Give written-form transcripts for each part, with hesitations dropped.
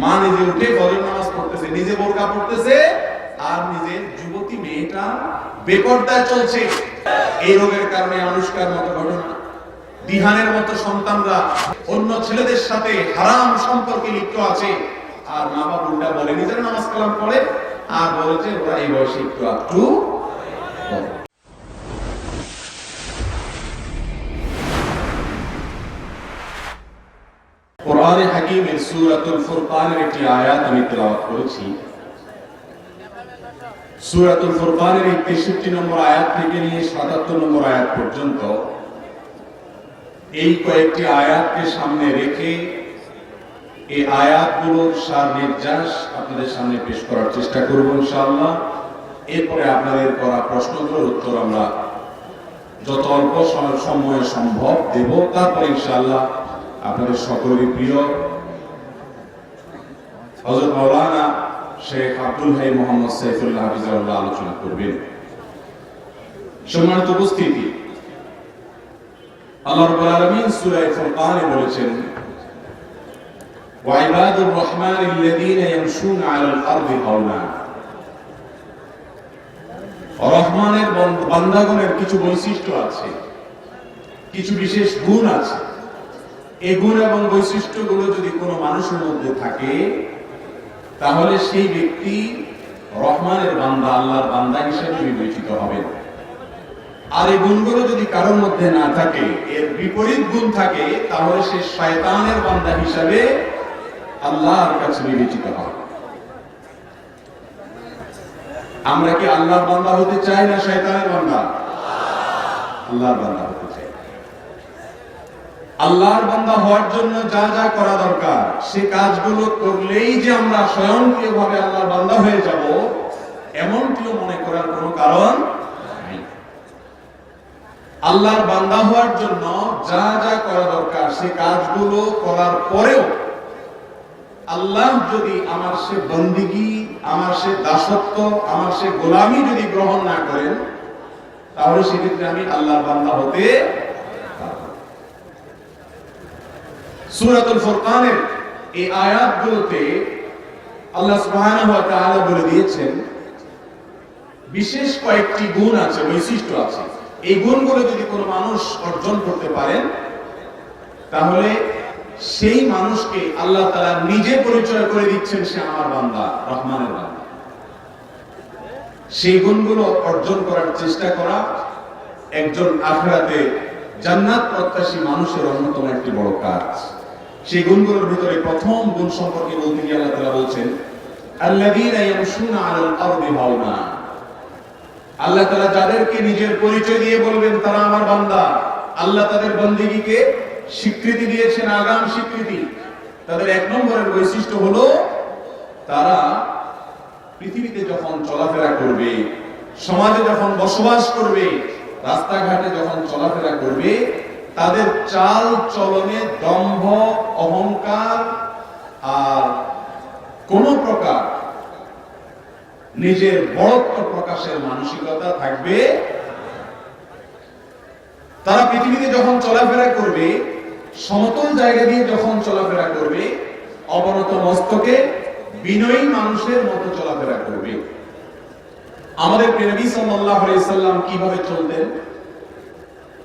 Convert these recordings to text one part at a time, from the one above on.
মা নিজে উঠে ফজর নামাজ পড়তেছে, নিজে বোরকা পড়তেছে, আর নিজের যুবতী মেয়েটা বেপরদায় চলছে। এই রোগের কারণে আনুষ্কার মতো ঘটনা, দিহানের মতো সন্তানরা অন্য ছেলেদের সাথে হারাম সম্পর্কে লিপ্ত আছে, আর মা বাবা উল্টা বলে নিজের নামাজ কালাম পড়ে আর বলে যে ওরা এই বয়সে একটু একটু। কোরআনে হাকিমের সূরাতুল ফুরকানের একটি আয়াত আমি তেলাওয়াত করেছি। সূরাতুল ফুরকানের 63 নম্বর আয়াত থেকে নিয়ে 77 নম্বর আয়াত পর্যন্ত এই কয়েকটি আয়াতকে সামনে রেখে এই আয়াতগুলোর সার নির্যাস আপনাদের সামনে পেশ করার চেষ্টা করব ইনশাআল্লাহ। এরপরে আপনাদের করা প্রশ্নগুলোর উত্তর আমরা যত অল্প সময়ে সম্ভব দেব। তারপর ইনশাআল্লাহ আপনাদের সকলেরই প্রিয় হযরত মাওলানা শেখ আব্দুল হাই মোহাম্মদ সাইফুল্লাহ হাফিজাহুল্লাহ আলোচনা করবেন। সম্মানিত উপস্থিতি, আল্লাহ রাব্বুল আলামিন সূরা ফুরকানে বলেছেন, ওয়া ইবাদুর রহমানিল্লাযীনা ইয়ামশুনা আলাল আরদি হাওনা। রহমানের বান্দাগণের কিছু বৈশিষ্ট্য আছে, কিছু বিশেষ গুণ আছে। এই গুণ এবং বৈশিষ্ট্যগুলো যদি কোনো মানুষের মধ্যে থাকে তাহলে সেই ব্যক্তি রহমানের বান্দা, আল্লাহর বান্দা হিসেবে বিবেচিত হবে। আর এই গুণগুলো যদি কারোর মধ্যে না থাকে, এর বিপরীত গুণ থাকে, তাহলে সে শয়তানের বান্দা হিসেবে আল্লাহর কাছে বিবেচিত হবে। আমরা কি আল্লাহর বান্দা হতে চাই না শয়তানের বান্দা? আল্লাহর বান্দা হতে চাই। আল্লাহর বান্দা হওয়ার জন্য যা যা করা দরকার সে কাজগুলো করলেই যে আমরা স্বয়ংক্রিয়ভাবে আল্লাহর বান্দা হয়ে যাব, এমনটিও মনে করার কোনো কারণ নেই। আল্লাহর বান্দা হওয়ার জন্য যা যা করা দরকার সে কাজগুলো করার পরেও আল্লাহ যদি আমার সে বন্দিগি, আমার সে দাসত্ব, আমার সে গোলামি যদি গ্রহণ না করেন, তাহলে সেক্ষেত্রে আমি আল্লাহর বান্দা হতে পারব না। সূরাতুল ফুরকানের এই আয়াতগুলোতে আল্লাহ সুবহানাহু ওয়া তাআলা বলে দিয়েছেন বিশেষ কয়েকটি গুণ আছে, বৈশিষ্ট্য আছে। এই গুণগুলো যদি কোনো মানুষ অর্জন করতে পারেন তাহলে সেই মানুষকে আল্লাহ তাআলা নিজে পরিচয় করে দিচ্ছেন সে আমার বান্দা, রহমানের বান্দা। সেই গুণগুলো অর্জন করার চেষ্টা করা একজন আখিরাতে জান্নাত প্রত্যাশী মানুষের অন্যতম একটি বড় কাজ। সেই গুণগুলোর ভিতরে প্রথম গুণ সম্পর্কে বলতে গিয়ে আল্লাহ তাআলা বলছেন, আল্লাযীনা ইয়ামশুনা আলাল আরদি হাওনা। আল্লাহ তাআলা যাদেরকে নিজের পরিচয় দিয়ে বলবেন তারা আমার বান্দা, আল্লাহ তাদের বন্দেগীকে স্বীকৃতি দিয়েছেন, আগাম স্বীকৃতি। তাদের এক নম্বরের বৈশিষ্ট্য হলো তারা পৃথিবীতে যখন চলাফেরা করবে, সমাজে যখন বসবাস করবে, রাস্তাঘাটে যখন চলাফেরা করবে, তাদের চাল চলনে দম্ভ, অহংকার আর কোন প্রকার নিজের বড়ত্ব প্রকাশের মানসিকতা থাকবে। তারা পৃথিবীতে যখন চলাফেরা করবে, সমতল জায়গা দিয়ে যখন চলাফেরা করবে, অবনত মস্তকে বিনয়ী মানুষের মতো চলাফেরা করবে। আমাদের প্রিয় নবী সাল্লাল্লাহু আলাইহি সাল্লাম কিভাবে চলতেন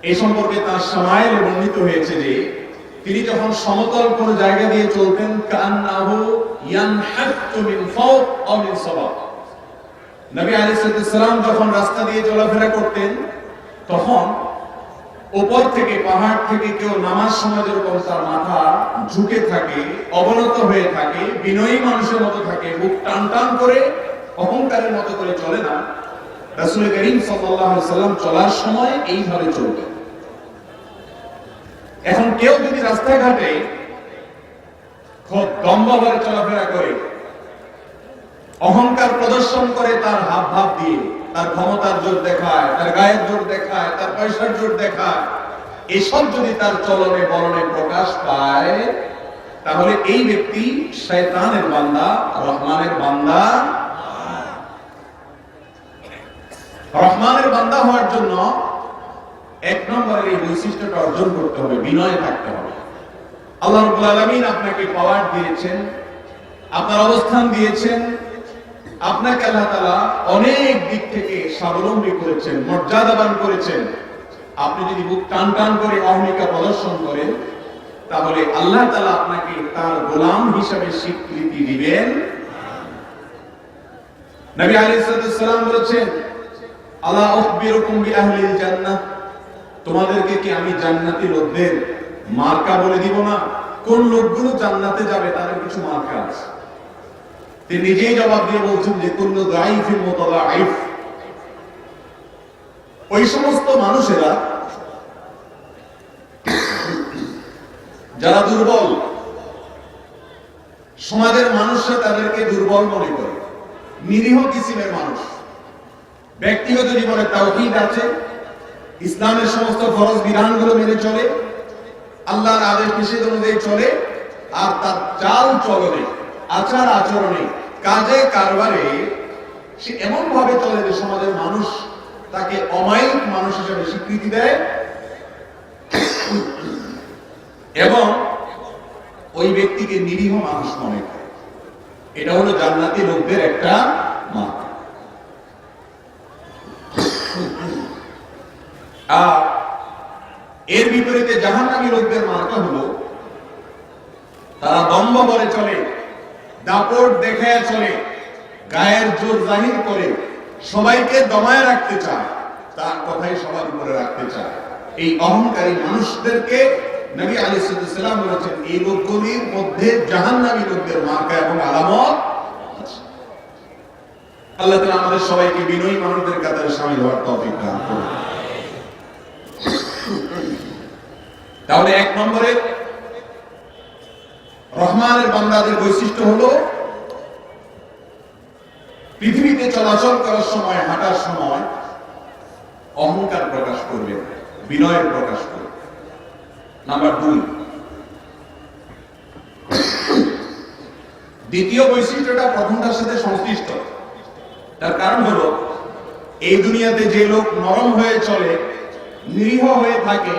এই সম্পর্কে তার শামাইলে বর্ণিত হয়েছে যে তিনি যখন সমতল কোন জায়গা দিয়ে চলতেন, কান্নাহু ইয়ানহাতু মিন ফাওক আও মিন সাবাক। নবী আলাইহিস সালাম যখন রাস্তা দিয়ে চলাফেরা করতেন তখন উপর থেকে, পাহাড় থেকে কেউ নামাজ সময় যেরকম তার মাথা ঝুঁকে থাকে, অবনত হয়ে থাকে, বিনয়ী মানুষের মতো থাকে, মুখ টান টান করে অহংকারের মতো করে চলে না। রাসূল করিম সাল্লাল্লাহু আলাইহি সাল্লাম চলার সময় এইভাবে চলতেন। এখন কেউ যদি রাস্তাঘাটে খুব দম্ভভাবে চলাফেরা করে, অহংকার প্রদর্শন করে, তার হাব ভাব দিয়ে তার ক্ষমতার জোর দেখায়, তার গায়ের জোর দেখায়, তার পয়সার জোর দেখায়, এসব যদি তার চলনে বলনে প্রকাশ পায়, তাহলে এই ব্যক্তি শয়তানের বান্দা, রহমানের বান্দা। রহমানের বান্দা হওয়ার জন্য এক নম্বরের এই বৈশিষ্ট্যটা অর্জন করতে হবে, বিনয় থাকতে হবে। আল্লাহ রাব্বুল আলামিন আপনাকে পাওয়ার দিয়েছেন, আপনার অবস্থান দিয়েছেন, আপনাকে আল্লাহ তাআলা অনেক দিক থেকে স্বাবলম্বী করেছেন, মর্যাদাবান করেছেন। আপনি যদি বুক টান টান করে অহমিকা প্রদর্শন করেন, তাহলে আল্লাহ তাআলা আপনাকে তার গোলাম হিসেবে স্বীকৃতি দিবেন। নবী আলাইহিস সালাম বলেছেন, আলা উখবিরুকুম বিআহলিল জান্নাহ, তোমাদেরকে কি আমি জান্নাতি লোকদের মার্কা বলে দিব না? কোন লোকগুলো জান্নাতে যাবে তাদের কিছু মার্কা আছে। তিনি নিজেই জবাব দিয়ে বলছেন যে কুল্লু দাইফিন মুতাদাইফ, ওই সমস্ত মানুষেরা যারা দুর্বল, সমাজের মানুষরা তাদেরকে দুর্বল মনে করে, নিরীহ কিসিমের মানুষ, ব্যক্তিগত জীবনে তাওহীদ আছে, ইসলামের সমস্ত ফরজ বিধানগুলো মেনে চলে, আল্লাহর আদেশ নিষেধ অনুযায়ী চলে, আর তার চাল চলনে, আচার আচরণে, কাজে কারবারে সে এমন ভাবে চলে যে সমাজের মানুষ তাকে অমায়িক মানুষ হিসেবে স্বীকৃতি দেয় এবং ওই ব্যক্তিকে নিরীহ মানুষ মনে করে। এটা হলো জান্নাতি লোকদের একটা মার্কা। আর এর বিপরীতে জাহান্নামী লোকদের মার্কা হলো তারা দম্ভ বলে চলে, দাপট দেখায় চলে, গায়ের জোর জাহির করে, সবাইকে দমায় রাখতে চায়, তার কথাই সবার উপরে রাখতে চায়। এই অহংকারী মানুষদেরকে নবী আলাইহিস সালাম বলেছেন, এই লোকগুলির মধ্যে জাহান্নামী লোকদের মার্কা এবং আলামত আছে। আল্লাহ তাআলা আমাদের সবাইকে বিনয়ী মানুষদের কাতারে শামিল হওয়ার তৌফিক দান করুন। তাহলে এক নম্বরে রহমানের বান্দাদের বৈশিষ্ট্য হলো পৃথিবীতে চলাচল করার সময়, হাঁটার সময় অহংকার প্রকাশ করবে, বিনয়ের প্রকাশ করবে। নাম্বার 2, দ্বিতীয় বৈশিষ্ট্যটা প্রথমটার সাথে সংশ্লিষ্ট। তার কারণ হলো এই দুনিয়াতে যে লোক নরম হয়ে চলে, নিরীহ হয়ে থাকে,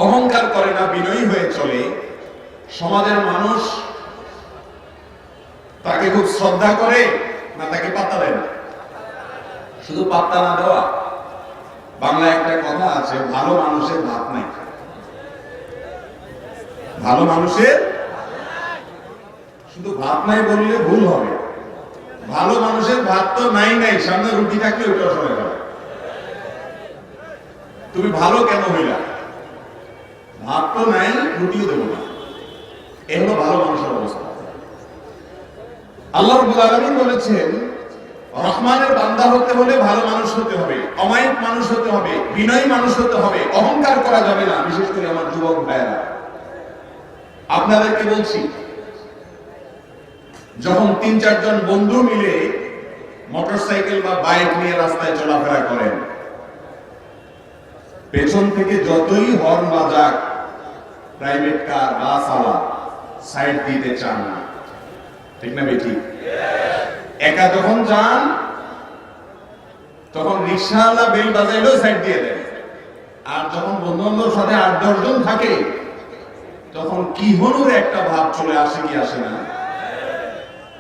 অহংকার করে না, বিনয়ী হয়ে চলে, সমাজের মানুষ তাকে খুব শ্রদ্ধা করে না তাকে পাত্তা দেয় না। শুধু পাত্তা না দেওয়া, বাংলায় একটা কথা আছে, ভালো মানুষের ভাত নাই। ভালো মানুষের শুধু ভাত নাই বললে ভুল হবে। ভালো মানুষের ভাত তো নাই নাই, সামনে রুটি থাকলে ওইটাও সবাই খাবে। তুমি ভালো কেন হইলা? ভাত তো নাই, রুটিও দেবো না। এ হলো ভালো মানুষের অবস্থা। আল্লাহ রাব্বুল আলামিন বলেছেন, রহমানের বান্দা হতে হলে ভালো মানুষ হতে হবে, অমায়িক মানুষ হতে হবে, বিনয়ী মানুষ হতে হবে, অহংকার করা যাবে না। বিশেষ করে আমার যুবক ভাইয়েরা, আপনাদেরকে বলছি, যখন 3-4 জন বন্ধু মিলে মোটরসাইকেল বা বাইক নিয়ে রাস্তায় চলাফেরা করেন, পেছন থেকে যতই হর্ন বাজাক প্রাইভেট কার, বাস আলা, সাইড দিতে চান না, ঠিক না বেঠিক? একা যখন যান তখন রিকশাওয়ালা বেল বাজাইলেও সাইড দিয়ে দেন। আর যখন বন্ধু বান্ধবের সাথে 8-10 জন থাকে তখন কি হনুর একটা ভাব চলে আসে, কি আসে না?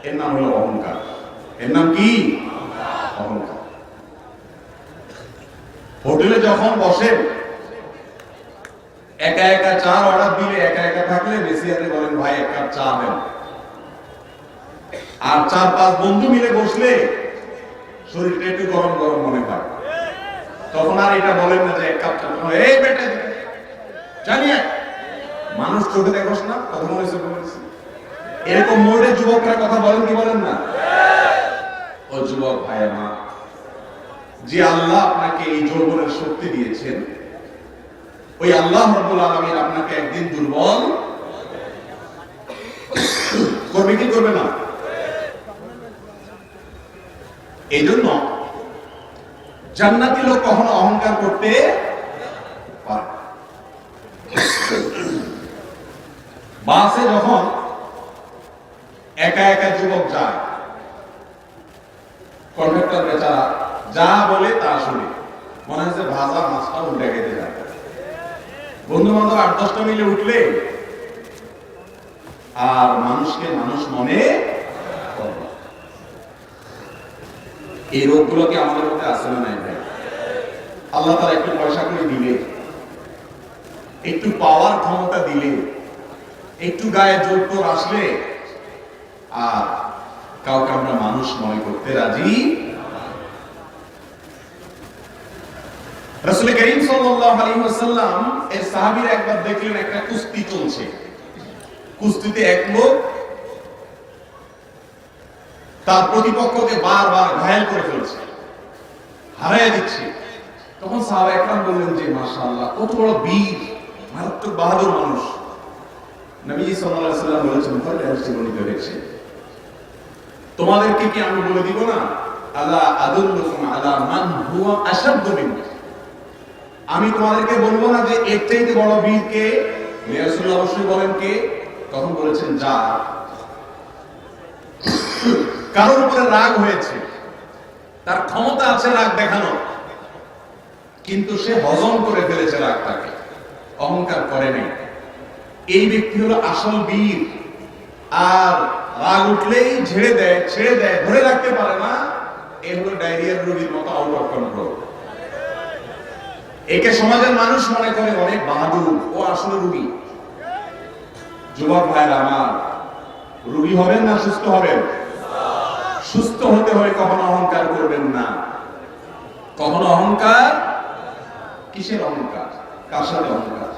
এর নাম হলো অহংকার। এর নাম কি? অহংকার। হোটেলে যখন বসেন, একা একা চার অর্ডার দিলে, একা একা থাকলে বেসিয়ারে বলেন, ভাই এক কাপ চা দেন। আর 4-5 বন্ধু মিলে বসলে শরীরটা একটু গরম গরম মনে হয়, তখন আর এটা বলেন না যে এক কাপ চা, এই বেটা জানিয়ে মানুষ চোখে দেখোস না, কথা মনে হয়েছে। এরকম মোড়ে যুবকরা কথা বলেন কি বলেন না? ও যুবক ভাই আমার, যে আল্লাহ আপনাকে এই যৌবনের শক্তি দিয়েছেন, ওই আল্লাহ রাব্বুল আলামিন আপনাকে একদিন দুর্বল করবে কি করবে না? এই জন্য জান্নাতি লোক কখনো অহংকার করতে পারে। বাসে যখন একা একা যুবক যায়, কন্ডাক্টর বেচারা যা বলে তা শুনে, মনে হচ্ছে ভাজা মাছটা উল্টে খেতে যায়। বন্ধু বান্ধব 8-10টা মিলে উঠলে আর মানুষকে মানুষ মনে এই রোগগুলো কি আমাদের মধ্যে আছে না নাই ভাই? আল্লাহ তাআলা একটু পয়সা করে দিলে, একটু পাওয়ার ক্ষমতা দিলে, একটু গায়ে জোর টোর আসলে আর কাউকে আমরা মানুষ মনে করতে রাজি। রাসূল করিম সাল্লাল্লাহু আলাইহি ওয়াসাল্লাম এর সাহাবীরা একবার দেখলেন একটা কুস্তি চলছে। কুস্তিতে এক লোক তার প্রতিপক্ষকে বারবার ঘায়েল করে ফেলছে, হারায় দিচ্ছে। তখন সাহাবা একরাম বললেন যে মাশাআল্লাহ, কত বড় বীর, মারাত্মক বাহাদুর মানুষ। নবীজি সাল্লাল্লাহু আলাইহি ওয়াসাল্লাম বলেছেন, বর্ণিত হয়েছে, তোমাদেরকে কি আমি বলে দিব না, আলা আদুল্লুকুম আলা মান হুয়া আশাদ্দু মিনকুম, আমি তোমাদেরকে বলবো না যে এর চাইতে বড় বীর কে? রাসূলুল্লাহ অবশ্যই বলেন কে? তখন বলেছেন যা কারোর উপরে রাগ হয়েছে, তার ক্ষমতা আছে রাগ দেখানো, কিন্তু সে হজম করে ফেলেছে রাগটাকে, অহংকার করে নাই, এই ব্যক্তি হলো আসল বীর। আর রাগ উঠলেই ছেড়ে দেয়, ধরে রাখতে পারে না, এ হলো ডায়রিয়ার রোগীর মতো আউট অফ কন্ট্রোল। একে সমাজের মানুষ মনে করে অনেক বাহাদুর, ও আসলে রোগী। যুবক ভাইরা আমার, রোগী হবেন না সুস্থ হবেন? সুস্থ হতে হয়, কখনো অহংকার করবেন না। কখনো অহংকার, কিসের অহংকার, কার সাথে অহংকার?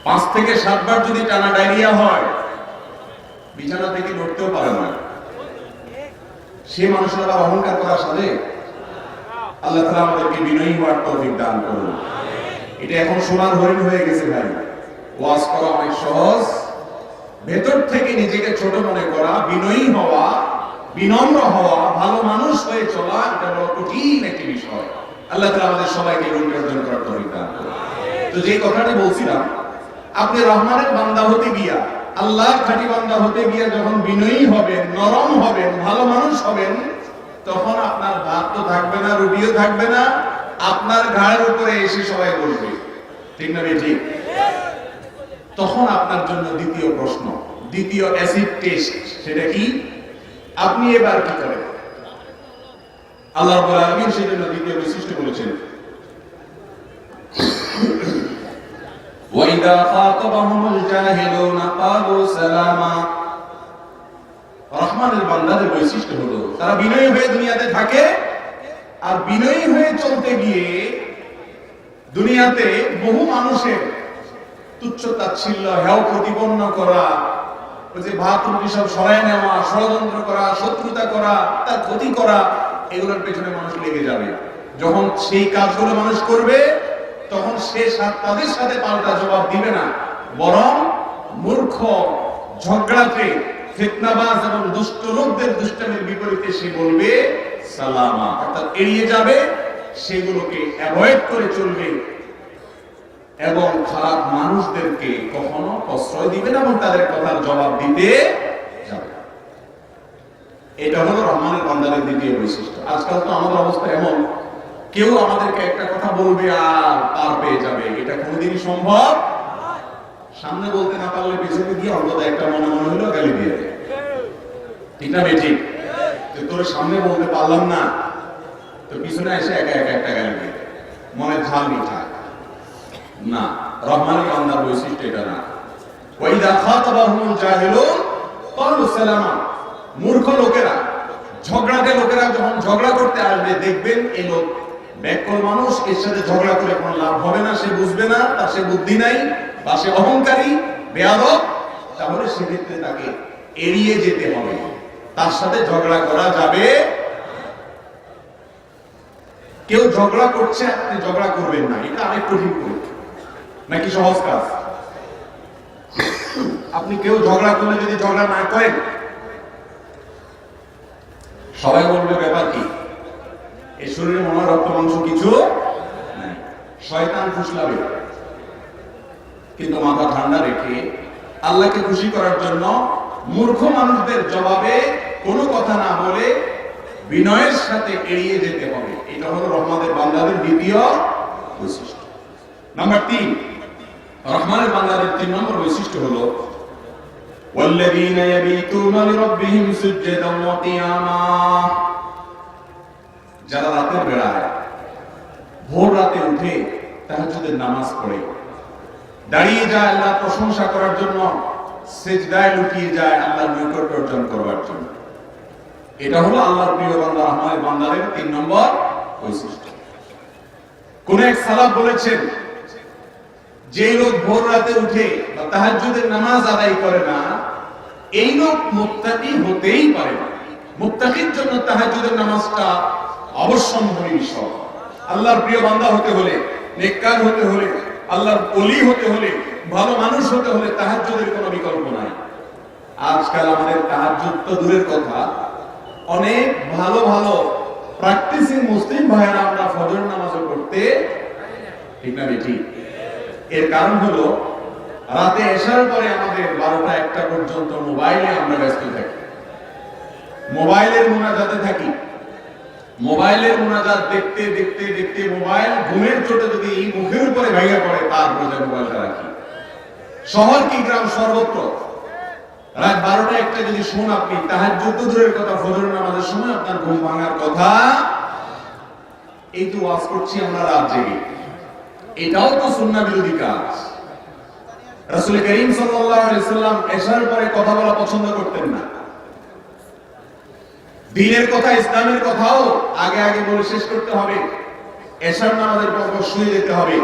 5 থেকে 7 বার যদি টানা ডায়রিয়া হয়, বিছানা থেকে নড়তেও পারে না, সে মানুষের আবার অহংকার করার সাথে? আল্লাহ তাআলা আমাদেরকে বিনয়ী হওয়ার তৌফিক দান করুন। এটা এখন সোনার হরিণ হয়ে গেছে ভাই। ওয়াজ করা অনেক সহজ, ভেতর থেকে নিজেকে ছোট মনে করা, বিনয়ী হওয়া, বিনম্র হওয়া, ভালো মানুষ হয়ে চলা, এটা বড় কঠিন একটি বিষয়। আল্লাহ তাআলা আমাদের সবাইকে রূপ অর্জন করার তৌফিক দান করুন। তো যে কথাটি বলছিলাম, আপনি রহমানের বান্দা হতে গিয়া, আল্লাহর খাঁটি বান্দা হতে গিয়া যখন বিনয়ী হবেন, নরম হবেন, ভালো মানুষ হবেন, তখন আপনার ভাত তো থাকবে না, রুটিও থাকবে না, আপনার ঘাড়ের উপরে এসে সবাই বলবে, ঠিক না ঠিক? তখন আপনার জন্য দ্বিতীয় প্রশ্ন, দ্বিতীয় অ্যাসিড টেস্ট, সেটা কি? আপনি এবার কি করেন? আল্লাহ রাব্বুল আলামিন সেজন্য দ্বিতীয় বৈশিষ্ট্য বলেছেন, ওয়াইদা খাতাবাহুমুল জাহিলুনা ক্বালু সালামা। রহমানের বান্দাদের বৈশিষ্ট্য হলো তারা বিনয়ী হয়ে দুনিয়াতে থাকে, আর বিনয়ী হয়ে চলতে গিয়ে দুনিয়াতে বহু মানুষের তুচ্ছ তাচ্ছিল্য, হেয় প্রতিপন্ন করা, ওই যে ভাত রুটি সব সরায় নেওয়া, ষড়যন্ত্র করা, শত্রুতা করা, তার ক্ষতি করা, এগুলোর পেছনে মানুষ লেগে যাবে। যখন সেই কাজগুলো মানুষ করবে, তখন সে তাদের সাথে পাল্টা জবাব দিবে না, বরং মূর্খ, ঝগড়াতে, ফিতনাবাজ এবং দুষ্ট লোকদের দুষ্টামির বিপরীতে সে বলবে সালামা, অর্থাৎ এড়িয়ে যাবে, সেগুলোকে অ্যাভয়েড করে চলবে, এবং খারাপ মানুষদেরকে কখনো প্রশ্রয় দিবে না এবং তাদের কথার জবাব দিতে যাবে। এটা হলো রহমানের বান্দাদের দ্বিতীয় বৈশিষ্ট্য। আজকাল তো আমাদের অবস্থা এমন, কেউ আমাদেরকে একটা কথা বলবে আর পার পেয়ে যাবে, এটা কোনোদিনই সম্ভব। সামনে বলতে না পারলে পেছনে গিয়ে অন্তত একটা মনে মনে হলো গালি দিয়ে দেয়, ঠিক না বেঠিক? তোর সামনে বলতে পারলাম না, তো পিছনে এসে একা একা একটা গালি দিয়ে দেয়, মনে ঝাল মিঠা না। রহমানের বান্দার বৈশিষ্ট্য এটা না। ওয়াইদা খাতাবাহুমুল জাহিলুন ক্বালু সালামা। মূর্খ লোকেরা, ঝগড়াটে লোকেরা যখন ঝগড়া করতে আসবে, দেখবেন এই লোক ব্যাককল মানুষ, এর সাথে ঝগড়া করে কোনো লাভ হবে না, সে বুঝবে না, তার সে বুদ্ধি নাই, বা সে অহংকারী, বেয়াদব, তাহলে সেক্ষেত্রে তাকে এড়িয়ে যেতে হবে, তার সাথে ঝগড়া করা যাবে। কেউ ঝগড়া করছে, আপনি ঝগড়া করবেন না, এটা অনেক কঠিন পরীক্ষা নাকি সহজ কাজ? আপনি কেউ ঝগড়া করলে যদি ঝগড়া না করেন, সবাই বলবে ব্যাপার কি, এই শরীরে মনে রক্ত মাংস কিছু নাই, শয়তান ফুসলাবে। কিন্তু মাথা ঠান্ডা রেখে আল্লাহকে খুশি করার জন্য মূর্খ মানুষদের জবাবে কোনো কথা না বলে বিনয়ের সাথে এড়িয়ে যেতে হবে। এটা হলো রহমানের বান্দাদের দ্বিতীয় বৈশিষ্ট্য। নাম্বার 3, রহমানের বান্দাদের 3 নম্বর বৈশিষ্ট্য হলো ওয়াল্লাযীনা ইয়াবিতুনা লিরাব্বিহিম সুজদান ওয়া কিয়ামা। যারা রাতের বেলায় ভোর রাতে উঠে তাহাজ্জুদের নামাজ পড়ে, দাঁড়িয়ে যায় আল্লাহ প্রশংসা করার জন্য, সিজদায় লুটিয়ে যায় আল্লাহর নৈকট্য অর্জন করার জন্য, এটা হলো আল্লাহর প্রিয় বান্দা রহমানের বান্দাদের 3 নম্বর বৈশিষ্ট্য। কোন এক সালাফ বলেছেন, যে লোক ভোর রাতে উঠে বা তাহাজ্জুদের নামাজ আদায় করে না, এই লোক মুত্তাকি হতেই পারে না। মুত্তাকির জন্য তাহাজ্জুদের নামাজটা অবশ্যম্ভাবী বিষয়। আল্লাহর প্রিয় বান্দা হতে হলে, নেককার হতে হলে, আল্লাহর ওলি হতে হলে, ভালো মানুষ হতে হলে তাহাজ্জুদের কোনো বিকল্প নাই। আজকাল আমাদের তাহাজ্জুদ তো দূরের কথা, অনেক ভালো ভালো প্র্যাকটিসিং মুসলিম ভাইয়েরা আমরা ফজর নামাজও পড়তে ঠিক না ঠিক। এর কারণ হলো রাতে এশার পরে আমাদের 12টা-1টা পর্যন্ত মোবাইলে আমরা ব্যস্ত থাকি, মোবাইলের মুনাজাতে থাকি, মোবাইলের মুনাজাত দেখতে দেখতে দেখতে মোবাইল ঘুমের চোটে যদি মুখের উপরে ভেঙে পড়ে, তারপরে যে মোবাইলটা রাখি। শহর কি গ্রাম সর্বত্র রাত 12টা-1টা যদি শুন আপনি, তাহাজ্জুদ দূরের কথা, ফজর নামাজের সময় আপনার ঘুম ভাঙার কথা। এই তো ওয়াজ করছি আমরা রাত জেগে, এটাও তো সুন্নাহ বিরোধী কাজ। রাসূল করিম সাল্লাল্লাহু আলাইহি সাল্লাম এশার পরে কথা বলা পছন্দ করতেন না। দ্বীনের কথা, ইসলামের কথাও আগে আগে বলে শেষ করতে হবে, এশার নামাজের পর শুয়ে যেতে হবে।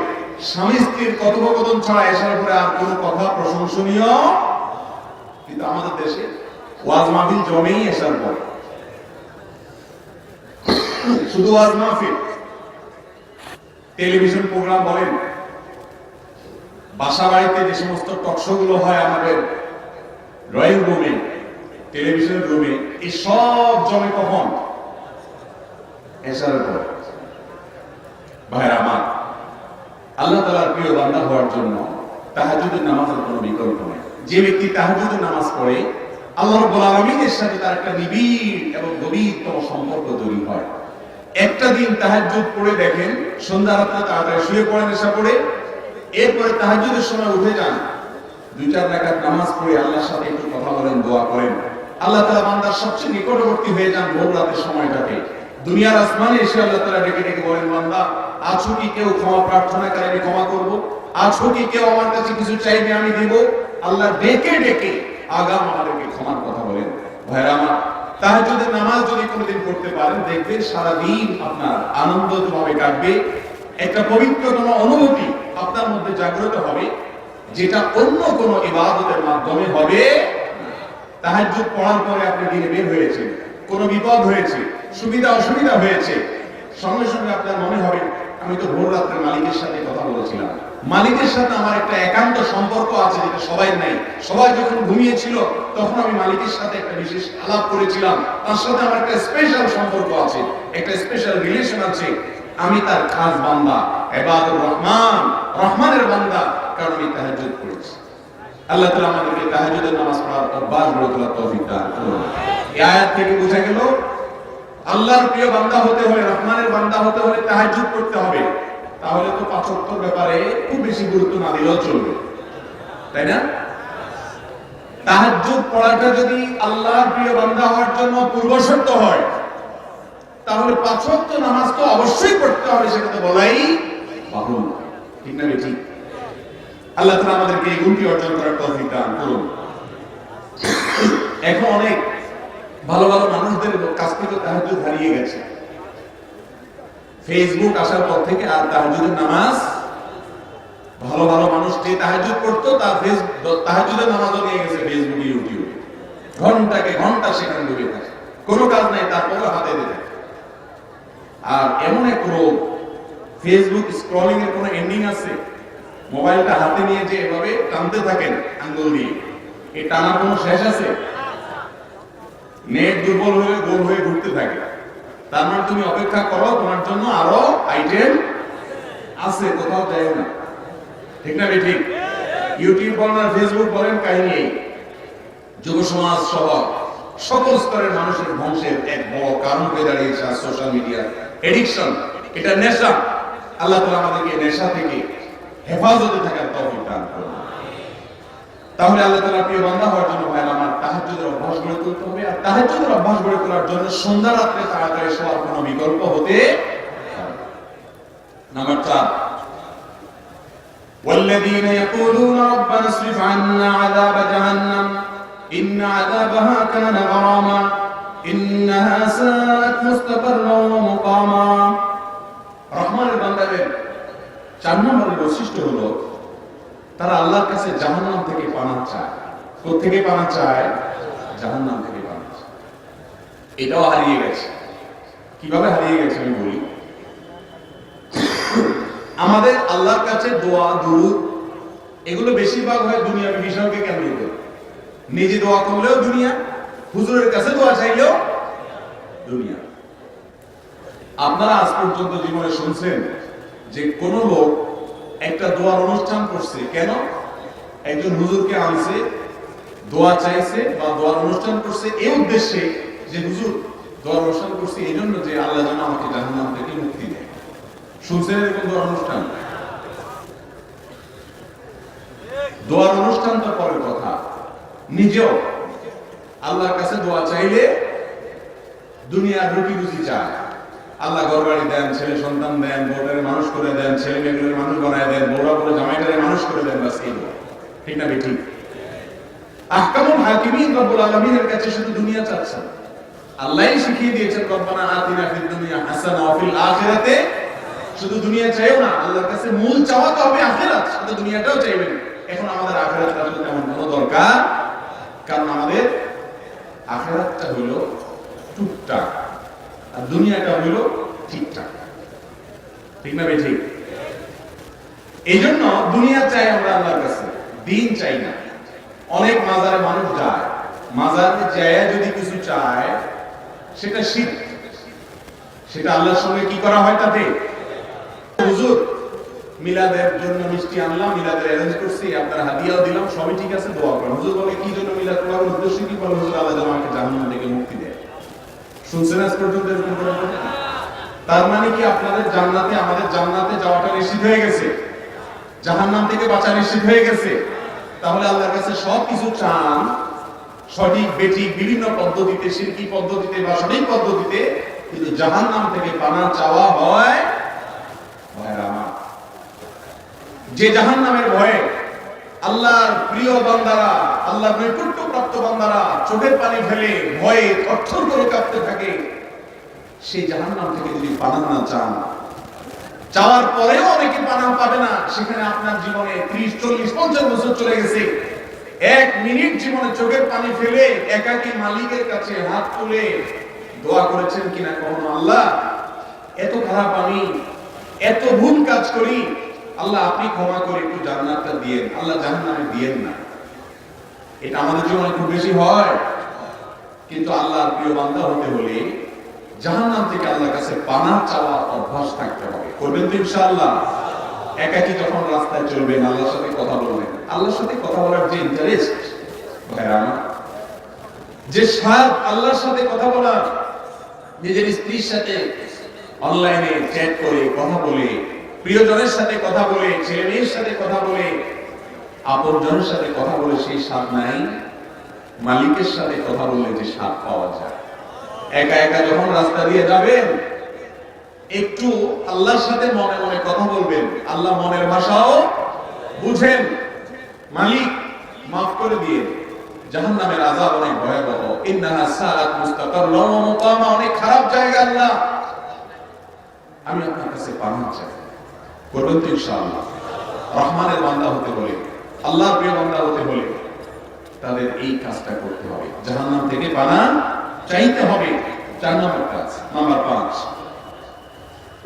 স্বামী স্ত্রীর কথোপকথন ছাড়া এশার পরে আর কোনো কথা প্রশংসনীয়। কিন্তু আমাদের দেশে ওয়াজ মাহফিল জমেই এশার পরে, শুধু ওয়াজ মাহফিল, টেলিভিশন প্রোগ্রাম বলেন, বাসা বাড়িতে যে সমস্ত টকশো গুলো হয় আমাদের ড্রয়িং রুমে, টেলিভিশন রুমে, এই সব জমে কখন? এশারের পর। ভাইরা আমার, আল্লাহ তাআলার প্রিয় বান্দা হওয়ার জন্য তাহাজ্জুদের নামাজের কোনো বিকল্প নেই। যে ব্যক্তি তাহাজ্জুদের নামাজ পড়ে, আল্লাহ রাব্বুল আলামিনের সাথে তার একটা নিবিড় এবং গভীরতম সম্পর্ক তৈরি হয়। একটা দিন তাহাজ্জুদ পড়ে দেখেন, সন্ধ্যা রাতে তাড়াতাড়ি শুয়ে পড়েন এশা পড়ে, এরপরে তাহাজ্জুদের সময় উঠে যান, 2-4 রাকাত নামাজ পড়ে আল্লাহর সাথে একটু কথা বলেন, দোয়া করেন। আল্লাহ তাআলা বান্দার সবচেয়ে নিকটবর্তী হয়ে যান ভোর রাতের সময়টাতে। দুনিয়ার আসমানে এসে আল্লাহ তাআলা ডেকে ডেকে বলেন, বান্দা আছো কি কেউ ক্ষমা প্রার্থনাকারী, আমি ক্ষমা করব? আছো কি কেউ আমার কাছে কিছু চাইবে, আমি দেব? আল্লাহ ডেকে ডেকে আগাম আমাদেরকে ক্ষমার কথা বলেন। ভাইরা আমার, তাহাজ্জুদের নামাজ যদি কোনোদিন পড়তে পারেন, দেখবেন সারা দিন আপনার আনন্দভাবে কাটবে। একটা পবিত্রতম অনুভূতি আপনার মধ্যে জাগ্রত হবে, যেটা অন্য কোনো ইবাদতের মাধ্যমে হবে। তাহাজ্জুদ পড়ার পরে আপনি দিনে বের হয়েছে, কোনো বিপদ হয়েছে, সুবিধা অসুবিধা হয়েছে, সঙ্গে সঙ্গে আপনার মনে হবে, আমি তো ভোর রাত্রে মালিকের সাথে কথা বলেছিলাম, মালিকের সাথে আমার একটা একান্ত সম্পর্ক আছে যেটা সবাই নাই। সবাই যখন ঘুমিয়েছিল তখন আমি মালিকের সাথে একটা বিশেষ আলাপ করেছিলাম, তার সাথে আমার একটা স্পেশাল সম্পর্ক আছে, একটা স্পেশাল রিলেশন আছে। আমি তার খাস বান্দা, ইবাদুর রহমান, রহমানের বান্দা, কারণ আমি তাহাজ্জুদ পড়েছি। আল্লাহ তাআলা আমাদেরকে তাহাজ্জুদের নামাজ পড়ার অভ্যাস গড়ে তোলার তৌফিক দান করুন। এই আয়াত থেকে বোঝা গেল, আল্লাহর প্রিয় বান্দা হতে হলে, রহমানের বান্দা হতে হলে তাহাজ্জুদ পড়তে হবে। তাহলে তো 5 ওয়াক্তের ব্যাপারে খুব বেশি গুরুত্ব না দিলেও চলবে, তাই না? তাহাজ্জুদ পড়াটা যদি আল্লাহর প্রিয় বান্দা হওয়ার জন্য পূর্ব শর্ত হয়, তাহলে 5 ওয়াক্ত নামাজ তো অবশ্যই পড়তে হবে, সেটা তো বলাই বাহুল্য, ঠিক না ঠিক? আল্লাহ তাআলা আমাদেরকে এই গুণটি অর্জন করার তৌফিক দান করুন। এখন অনেক ভালো ভালো মানুষদের কাছ থেকে তাহাজ্জুদ হারিয়ে গেছে। ফেসবুক আসার পর থেকে আর তাহাজ্জুদের নামাজ, ভালো ভালো মানুষ যে তাহাজ্জুদ পড়তো তার তাহাজ্জুদের নামাজও নিয়ে গেছে ফেসবুকে, ইউটিউবে, ঘন্টাকে ঘন্টা সেখানে ডুবে থাকে, কোনো কাজ নাই, তারপরে হাতে দিয়ে। আর এমন এক রোগ, ফেসবুক স্ক্রলিং এর কোনো এন্ডিং আছে? মোবাইলটা হাতে নিয়ে যে এভাবে টানতে থাকেন আঙ্গুল দিয়ে, এই টানার কোনো শেষ আছে? নেট দুর্বল হয়ে গোল হয়ে ঘুরতে থাকে। তার মানে তুমি অপেক্ষা করো, তোমার জন্য আরো আইটেম আছে, কোথাও যায় না, ঠিক না ঠিক? ইউটিউব বলেন আর ফেসবুক বলেন, কাহিনী যুব সমাজ সহ সকল স্তরের মানুষের ধ্বংসের এক বড় কারণ হয়ে দাঁড়িয়েছে সোশ্যাল মিডিয়া এডিকশন। এটা নেশা। আল্লাহ তাআলা আমাদেরকে নেশা থেকে হেফাজতে থাকার তৌফিক দান করুন। তাহলে আল্লাহ তাআলার প্রিয় বান্দা হওয়ার জন্য ভাই আমার তাহাজ্জুদের অভ্যাস গড়ে তুলতে হবে। আর তাহাজ্জুদের অভ্যাস গড়ে তোলার জন্য সন্ধ্যা রাতে তাড়াতাড়ি শোয়ার কোনো বিকল্প হতে পারে না। নাম্বার 4, والذين يقولون ربنا اصرف عنا عذاب جهنم إن عذابها كان غراما إنها ساءت مستقرا ومقاما। রহমানের বান্দাদের 4 নম্বরের বৈশিষ্ট্য হলো তারা আল্লাহর কাছে জাহান্নাম থেকে পানাহ চায়। কোথা থেকে পানাহ চায়? জাহান্নাম থেকে পানাহ চায়। এটাও হারিয়ে গেছে। কিভাবে হারিয়ে গেছে আমি বলি। আমাদের আল্লাহর কাছে দোয়া দুরূদ এগুলো বেশিরভাগ হয় দুনিয়ার বিষয়কে কেন্দ্র করে। নিজে দোয়া করলেও দুনিয়া, হুজুরের কাছে দোয়া চাইলেও দুনিয়া। আপনারা আজ পর্যন্ত জীবনে শুনছেন যে কোন লোক একটা দোয়ার অনুষ্ঠান করছে? কেন? একজন হুজুরকে আনছে, দোয়া চাইছে বা দোয়ার অনুষ্ঠান করছে এই উদ্দেশ্যে যে হুজুর দোয়ার অনুষ্ঠান করছে এই জন্য যে আল্লাহ যেন আমাকে জাহান্নাম থেকে মুক্তি দেয়। শুনছেন এরকম দোয়ার অনুষ্ঠান? দোয়ার অনুষ্ঠান তো পরের কথা, নিজেও আল্লাহর কাছে দোয়া চাইলে দুনিয়ার রুটি রুজি চায়। আল্লাহ ঘরবাড়ি দেন, ছেলে সন্তান দেন, বউটারে মানুষ করে দেন, ছেলে মেয়েগুলোর মানুষ বানায় দেন, বউরা বলে জামাইটারে মানুষ করে দেন, বাস এই দোয়া। ঠিক না বেঠিক? আহকামুল হাকিমিন রব্বুল আলামিনের কাছে শুধু দুনিয়া চাচ্ছেন। আল্লাহই শিখিয়ে দিয়েছেন রব্বানা আতিনা ফিদ দুনিয়া হাসানা ওয়া ফিল আখিরাতে। শুধু দুনিয়া চাইও না, আল্লাহর কাছে মূল চাওয়া তো হবে আখিরাত, শুধু দুনিয়াটাও চাইবেন। এখন আমাদের আখিরাতটা আসলে তেমন কোনো দরকার, কারণ আমাদের আখিরাতটা হলো টুকটাক আর দুনিয়াটা হলো ঠিকঠাক। ঠিক না বেঠিক? এই জন্য দুনিয়া চাই আমরা আল্লাহর কাছে, দিন চাই না। অনেক মাজারে মানুষ যায়, মাজারে যায় যদি কিছু চায় সেটা শিরক, সেটা আল্লাহর সঙ্গে কি করা হয় তাতে। হুজুর মিলাদের জন্য মিষ্টি আনলাম, মিলাদের অ্যারেঞ্জ করছি, আপনার হাদিয়াও দিলাম, সবই ঠিক আছে, দোয়া করেন। হুজুর বলে কি জন্য মিলাদ করার উদ্দেশ্য কি? বলে হুজুর আল্লাহ যেন আমাকে জাহান্নাম থেকে মুক্তি দেয়। শুনছেন আজ পর্যন্ত এরকম করে? তার মানে কি আপনাদের জান্নাতে, আমাদের জান্নাতে যাওয়াটা নিশ্চিত হয়ে গেছে, জাহান্নাম থেকে বাঁচা নিশ্চিত হয়ে গেছে। তাহলে আল্লাহর কাছে সব কিছু চান সঠিক বেঠিক বিভিন্ন পদ্ধতিতে, শিরকি পদ্ধতিতে বা সঠিক পদ্ধতিতে, কিন্তু জাহান্নাম থেকে পানাহ চাওয়া হয় যে জাহান্নামের ভয়ে আল্লাহর প্রিয় বান্দারা, আল্লাহর নৈকট্য প্রাপ্ত বান্দারা চোখের পানি ফেলে ভয়ে থরথর করে কাঁপতে থাকে। সেই জাহান্নাম থেকে যদি পানাহ না চান, চাওয়ার পরেও অনেকে পানাহ পাবে না। সেখানে আপনার জীবনে 30, 40, 50 বছর চলে গেছে, 1 মিনিট জীবনে চোখের পানি ফেলে একাকী মালিকের কাছে হাত তুলে দোয়া করেছেন কিনা কখনো? আল্লাহ এত খারাপ আমি, এত ভুল কাজ করি, আল্লাহ আপনি ক্ষমা করে একটু জান্নাতটা দিয়েন, আল্লাহ জাহান্নামে দিয়েন না। এটা আমাদের জীবনে খুব বেশি হয়। কিন্তু আল্লাহর প্রিয় বান্দা হতে হলে জাহান্নাম থেকে আল্লাহর কাছে পানাহ চাওয়ার অভ্যাস থাকতে হবে। করবেন তো ইনশাআল্লাহ? একাকী যখন রাস্তায় চলবেন আল্লাহর সাথে কথা বলবেন, আল্লাহর সাথে কথা বলার যে ইন্টারেস্ট ভাইরা আমার, যে স্বাদ আল্লাহর সাথে কথা বলার, নিজের স্ত্রীর সাথে অনলাইনে চ্যাট করে কথা বলে, প্রিয়জনের সাথে কথা বলে, ছেলে মেয়ের সাথে কথা বলে, আপনজনের সাথে কথা বলে সেই স্বাদ নাই মালিকের সাথে কথা বললে যে স্বাদ পাওয়া যায়। একা একা যখন রাস্তা দিয়ে যাবেন একটু আল্লাহর সাথে মনে মনে কথা বলবেন, আল্লাহ মনের ভাষাও বুঝেন। মালিক মাফ করে দিয়ে, জাহান্নামের আযাব অনেক ভয়াবহ, ইন্নাহা সাআত মুস্তাকাররা ওয়া মুকামা, অনেক খারাপ জায়গা। আল্লাহ আমি আপনার কাছে পানাহ চাই। করবেন তো ইনশাআল্লাহ? রহমানের বান্দা হতে হলে, আল্লাহর প্রিয় বান্দা হতে হলে তাদের এই কাজটা করতে হবে, জাহান্নাম থেকে পানাহ চাইতে হবে। 4 নম্বর কাজ। নাম্বার 5,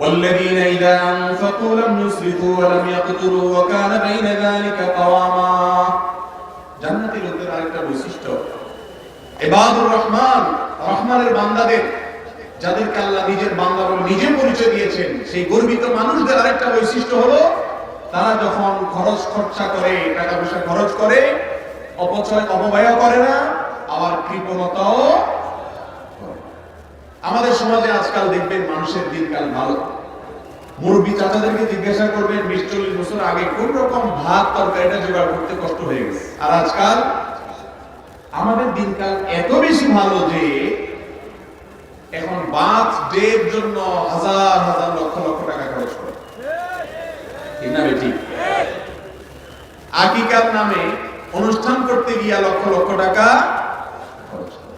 والذين إذا أنفقوا لم يسرفوا ولم يقتروا وكان بين ذلك قواما। জান্নাতের লোকদের আরেকটা বৈশিষ্ট্য, ইবাদুর রহমান, রহমানের বান্দাদের, যাদেরকে আল্লাহ নিজের বান্দা বলে নিজে পরিচয় দিয়েছেন, সেই গর্বিত মানুষদের আরেকটা বৈশিষ্ট্য হলো তারা যখন খরচ খরচা করে, টাকা পয়সা খরচ করে, অপব্যয় করে না, আবার কৃপণতাও করে। আমাদের সমাজে আজকাল দেখবেন মানুষের দিনকাল ভালো, মুরব্বী চাচাদেরকে জিজ্ঞাসা করবেন 20-40 বছর আগে কোন রকম ভাত তরকারিটা জোগাড় করতে কষ্ট হয়ে গেছে, আর আজকাল আমাদের দিনকাল এত বেশি ভালো যে এখন বার্থডের জন্য হাজার হাজার লক্ষ লক্ষ টাকা খরচ করে, ঠিক না বেটি? আকিকার নামে অনুষ্ঠান করতে গিয়া লক্ষ লক্ষ টাকা খরচ করে,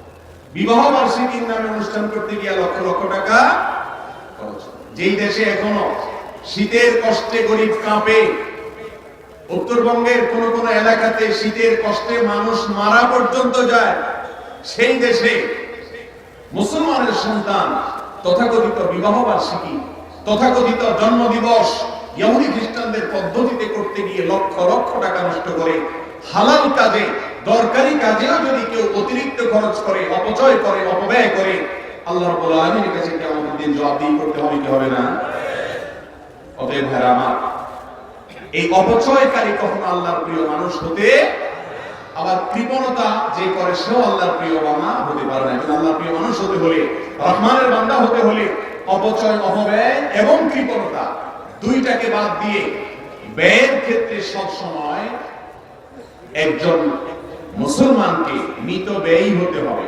বিবাহ বার্ষিকীর নামে অনুষ্ঠান করতে গিয়া লক্ষ লক্ষ টাকা খরচ করে। যেই দেশে এখনো শীতের কষ্টে গরিব কাঁপে, উত্তরবঙ্গের কোন কোন এলাকাতে শীতের কষ্টে মানুষ মারা পর্যন্ত যায়, সেই দেশে মুসলমানের সন্তান তথাকথিত বিবাহ বার্ষিকী, তথাকথিত জন্মদিবস ইহুদি খ্রিস্টানদের পদ্ধতিতে করতে গিয়ে লক্ষ লক্ষ টাকা নষ্ট করে, হালাল কাজে দরকারি কাজেও যদি কেউ অতিরিক্ত খরচ করে, অপচয় করে, অপব্যয় করে, আল্লাহ রাব্বুল আলামিনের কাছে কিয়ামতের দিন জবাবদিহি করতে হবে কি হবে না? অতএব ভাইরা আমার, এই অপচয়কারী কখনো আল্লাহর প্রিয় মানুষ হতে, আবার কৃপণতা যে করে সেও আল্লাহর প্রিয় বান্দা হতে পারে না। কিন্তু আল্লাহর প্রিয় মানুষ হতে হলে, রহমানের বান্দা হতে হলে অপচয়, অপব্যয় এবং কৃপণতা দুইটাকে বাদ দিয়ে ব্যয়ের ক্ষেত্রে সব সময় একজন মুসলমানকে মিতব্যয়ী হতে হবে।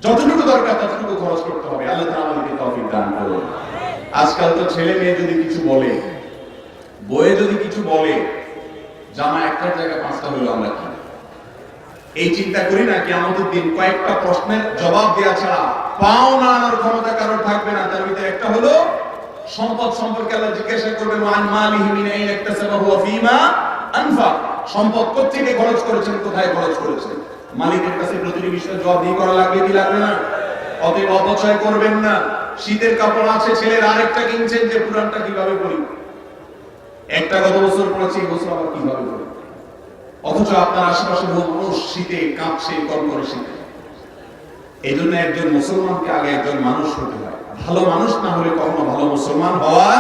যতটুকু দরকার ততটুকু খরচ করতে হবে। আল্লাহ তাআলা আমাদেরকে তৌফিক দান করুন। আজকাল তো ছেলে মেয়ে যদি কিছু বলে, বইয়ে যদি কিছু বলে, জামা একটা জায়গায় 5টা হলো আমরা কি এই চিন্তা করি না কিয়ামতের দিন কয়েকটা প্রশ্নের জবাব দেওয়া ছাড়া পাও না আনার ক্ষমতা কারোর থাকবে না। তার ভিতরে একটা হলো সম্পদ সম্পর্কে আল্লাহ জিজ্ঞাসা করবেন, মান মালিহি মিন আইন ইকতাসাবাহু ওয়া ফীমা আনফাক, সম্পদ কোত্থেকে খরচ করেছেন, কোথায় খরচ করেছেন। মালিকের কাছে প্রতিটি বিষয়ে জবাবদিহি করা লাগবে কি লাগবে না? অতএব অপচয় করবেন না। শীতের কাপড় আছে, ছেলের আরেকটা কিনছেন যে পুরানটা কিভাবে পরি, একটা গত বছর পড়েছি, এই বছর আবার কিভাবে পরি, অথচ আপনার আশেপাশে মানুষ শীতে কাঁপছে, কনকনে শীতে। এই জন্য একজন মুসলমানকে আগে একজন মানুষ হতে হয়। ভালো মানুষ না হলে কখনো ভালো মুসলমান হওয়া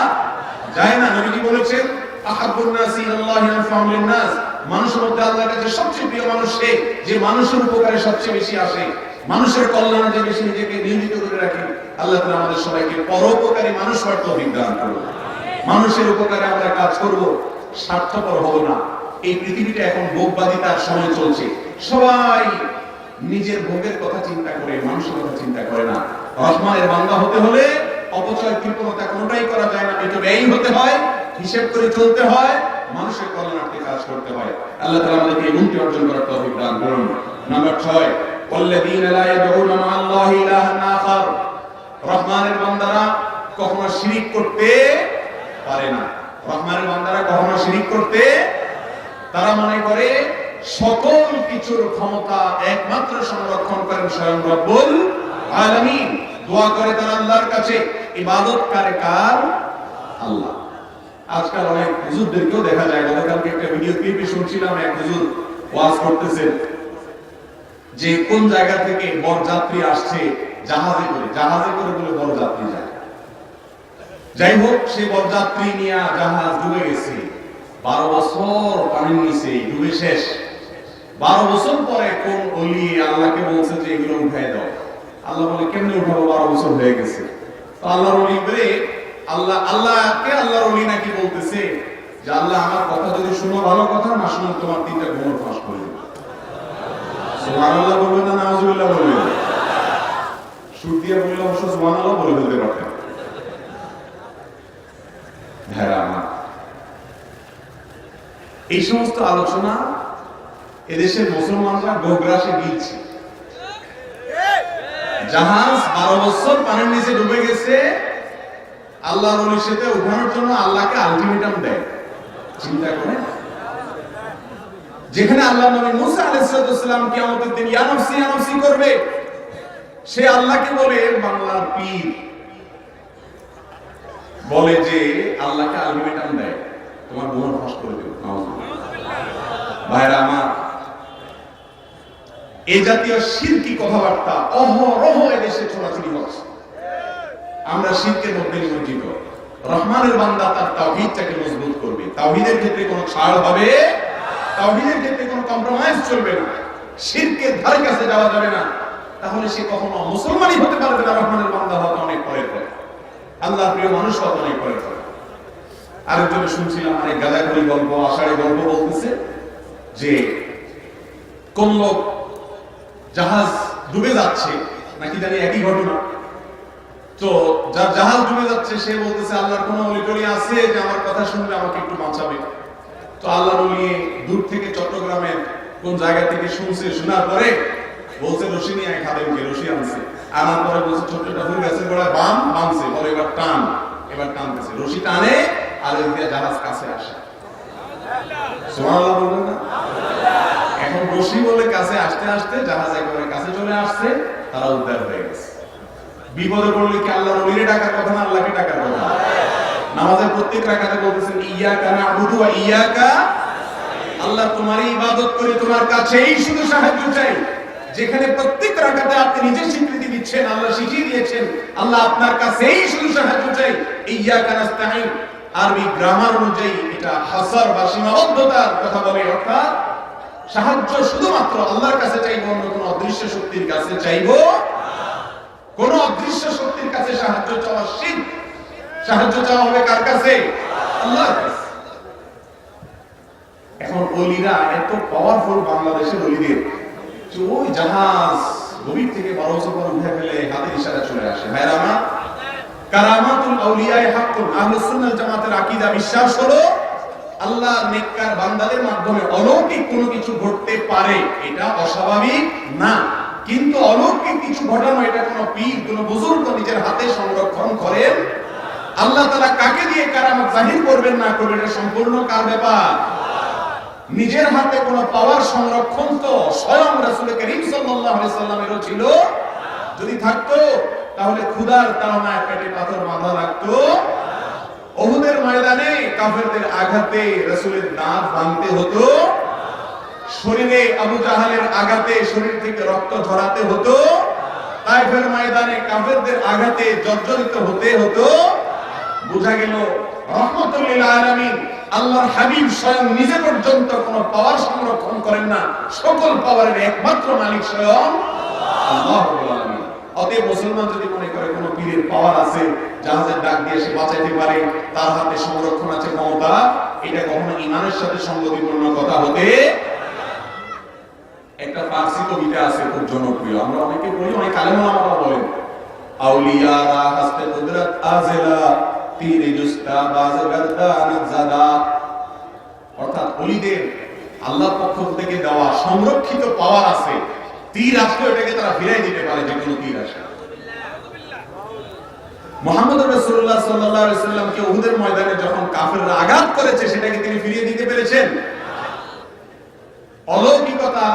যায় না। নবীজি বলেছেন, আহাব্বুন নাসি ইলাল্লাহি আনফাউহুম লিন-নাস, মানুষের মধ্যে আল্লাহর কাছে সবচেয়ে প্রিয় মানুষ সে যে মানুষের উপকারে সবচেয়ে বেশি আসে, মানুষের কল্যাণে যে বেশি নিজেকে নিয়োজিত করে রাখে। আল্লাহ তাআলা আমাদের সবাইকে পরোপকারী মানুষ হওয়ার তৌফিক দান করুন। মানুষের উপকারে আমরা কাজ করব, স্বার্থপর হব না। এই পৃথিবীটা এখন ভোগবাদিতার সময় চলছে, সবাই নিজের ভোগের কথা চিন্তা করে, মানুষের কথা চিন্তা করে না। রহমানের বান্দা হতে হলে অপচয়, কৃপণতা কোনোটাই করা যায় না। এটা ব্যয়ী হতে হয়, হিসাব করে চলতে হয়, মানুষের কল্যাণার্থে কাজ করতে হয়। আল্লাহ তাআলা আমাদেরকে এই গুণটি অর্জন করার তৌফিক দান করুন। নাম্বার 6, ওয়াল্লাযীনা লা ইয়াদউনা মা'আল্লাহি ইলাহান আখার, রহমানের বান্দারা কখনো শিরিক করতে পারে না। রহমানের বান্দারা কখনো শিরিক করতে, তারা মনে করে সকল কিছুর ক্ষমতা একমাত্র সংরক্ষণ করেন স্বয়ং রব্বুল আলামিন। দোয়া করে তারা আল্লাহর কাছে, ইবাদত করে কার? আল্লাহ। আজকাল অনেক হুজুরদেরকেও দেখা যায়, গতকালকে একটা ভিডিও ক্লিপে শুনছিলাম, এক হুজুর ওয়াজ করতেছেন যে কোন জায়গা থেকে বরযাত্রী আসছে জাহাজে করে, জাহাজে করে বলে বরযাত্রী যায়। যাই হোক, সে বরযাত্রী নিয়ে জাহাজ ডুবে গেছে, 12 বছর পানির নিচে ডুবে শেষ। 12 বছর পরে কোন ওলি আল্লাহকে বলছে যে এগুলো উঠাই দাও। আল্লাহ বলে, কেমনে উঠাবো, 12 বছর হয়ে গেছে। তো আল্লাহর ওলি বলে, আল্লাহকে আল্লাহর ওলি নাকি বলতেছে যে আল্লাহ আমার কথা যদি শুনো ভালো কথা, না শুনো তোমার 3টা গোমর ফাঁস করে দেবো। সুবহানাল্লাহ বলবেন না নাউজুবিল্লাহ বলবেন? সুর দিয়ে বললে অবশ্য সুবহানাল্লাহ বলে ফেলতে পারতেন। এই সমস্ত আলোচনা এদেশের মুসলমানরা গোগ্রাসে গিলছে। জাহাজ 12 বছর পানির নিচে ডুবে গেছে, আল্লাহর ওলির সাথে উঠানোর জন্য আল্লাহকে আলটিমেটাম দেয়। চিন্তা করে, যেখানে আল্লাহ নবী মুসা আলাইহিস সালাম কিয়ামতের দিন ইয়া নফসি ইয়া নফসি করবে, সে আল্লাহকে বলে, বাংলার পীর বলে যে আল্লাহকে আলটিমেটাম দেয়, তোমার বোন ফাঁস করে দেব। ভাইরা আমার, এই জাতীয় শিরকি কথাবার্তা অহরহ এদেশে ছড়াছড়ি হচ্ছে। আমরা শিরকের মধ্যে নিমজ্জিত। রহমানের বান্দা তার তাওহীদটাকে মজবুত করবে, তাওহীদের ক্ষেত্রে কোনো ছাড় হবে, তাওহীদের ক্ষেত্রে কোনো কম্প্রোমাইজ চলবে না, শিরকের ধারে কাছে যাওয়া যাবে না। তাহলে সে কখনো মুসলমানই হতে পারবে না, রহমানের বান্দা হওয়া অনেক পরের কথা। আল্লাহর প্রিয় মানুষ কল্পনা করে ফেলে। আরেকজনে শুনছিলাম অনেক গাদাগুলি গল্প, আষাঢ়ে গল্প বলতেছে যে কোন লোক জাহাজ ডুবে যাচ্ছে, নাকি জানি একই ঘটনা। তো যার জাহাজ ডুবে যাচ্ছে সে বলতেছে আল্লাহর কোন ওলি আছে যে আমার কথা শুনলে আমাকে একটু বাঁচাবে। তো আল্লাহর ওলি দূর থেকে চট্টগ্রামের কোন জায়গা থেকে শুনছে, শোনার পরে বলছে রশি নিয়ে খাদেমকে রশি আনছে, আনার পরে বলছে ছোট ছোট ফুল গাছের গোড়ায় বাঁধছে, বলে এবার টান, এবার টানতেছে, রশি টানে আর ওই দিয়ে জাহাজ কাছে আসে। সুবহানাল্লাহ বলবেন না? এখন রশি বলে কাছে আসতে আসতে জাহাজ একেবারে কাছে চলে আসছে, তারা উদ্ধার হয়ে গেছে। বিপদে পড়লে কি আল্লাহর ওলিরে ডাকার কথা না আল্লাহকে ডাকার কথা? নামাজের প্রত্যেক রাকাতে বলতেছেন ইয়াকা না'বুদু ওয়া ইয়াকা, আল্লাহ তোমারই ইবাদত করি, তোমার কাছেই শুধু সাহায্য চাই। যেখানে প্রত্যেক রাকাতে আপনি নিজে স্বীকৃতি দিচ্ছেন, আল্লাহ শিখিয়ে দিয়েছেন আল্লাহ আপনার কাছেই শুধু সাহায্য চাই, ইয়াকা নাস্তাঈন আরবি গ্রামার অনুযায়ী এটা হাসার বা সীমাবদ্ধতার কথা বলে, অর্থাৎ সাহায্য শুধুমাত্র আল্লাহর কাছে চাইবো, অন্য কোনো অদৃশ্য শক্তির কাছে চাইবো। কোন অদৃশ্য শক্তির কাছে সাহায্য চাওয়া শিরক। সাহায্য চাওয়া হবে কার কাছে? আল্লাহর কাছে। এখন ওলিরা এত পাওয়ারফুল, বাংলাদেশের ওলিদের যে ওই জাহাজ গভীর থেকে 1200 পর উঠে ফেলে হাতের ইশারা চলে আসে। ভাইরা আমার, কারামাতুল আউলিয়ায়ে হাক্কুন, আহলুস সুন্নাহ জামাতের আকীদা বিশ্বাস হলো আল্লাহর নেককার বান্দাদের মাধ্যমে অলৌকিক কোনো কিছু ঘটতে পারে, এটা অস্বাভাবিক না। কিন্তু অলৌকিক কিছু ঘটানো এটা কোনো পীর, কোনো বুজুর্গ নিজের হাতে সংরক্ষণ করেন। আল্লাহ তাআলা কাকে দিয়ে কারামত জাহির করবেন না করবেন এটা সম্পূর্ণ কার ব্যাপার? নিজের হাতে কোনো পাওয়ার সংরক্ষণ তো স্বয়ং রাসূল করিম সাল্লাল্লাহু আলাইহি সাল্লামেরও ছিল। যদি থাকতো তাহলে ক্ষুধার তাড়নায় পেটে পাথর বাঁধা লাগতো। উহুদের ময়দানে কাফেরদের আঘাতে রাসূলের দাঁত ভাঙতে হতো। শরীরে আবু জাহালের আঘাতে শরীর থেকে রক্ত ঝরাতে হতো। তায়েফের ময়দানে কাফেরদের আঘাতে জর্জরিত হতে হতো। বোঝা গেল রহমাতুল লিল আলামিন আল্লাহর হাবিব স্বয়ং নিজে পর্যন্ত কোনো পাওয়ার সংরক্ষণ করেন না, সকল পাওয়ারের একমাত্র মালিক স্বয়ং আল্লাহ রাব্বুল আলামিন। অতএব মুসলমান যদি মনে করে কোনো পীরের পাওয়ার আছে, জাহাজের ডাক দিয়ে সে বাঁচাইতে পারে, তার হাতে সংরক্ষণ আছে, ক্ষমতা, এটা কখনো ঈমানের সাথে সঙ্গতিপূর্ণ কথা হতে। একটা ফারসি কবিতা আছে খুব জনপ্রিয়, আমরা অনেকে বলি, অনেক আলেম ওলামারা বলেন, আউলিয়ারা হাসতে কুদরত আজেলা তীরে জুস্তা বাজ গর্দানত জাদা। অর্থাৎ ওলিদের আল্লাহর পক্ষ থেকে দেওয়া সংরক্ষিত পাওয়ার আছে, তীর আসলে এটাকে তারা ফিরাই দিতে পারে, যে কোনো তীর আসে। মুহাম্মদ রাসূলুল্লাহ সাল্লাল্লাহু আলাইহি সাল্লামকে উহুদের ময়দানে যখন কাফেররা আঘাত করেছে সেটাকে তিনি ফিরিয়ে দিতে পেরেছেন। অলৌকিকতা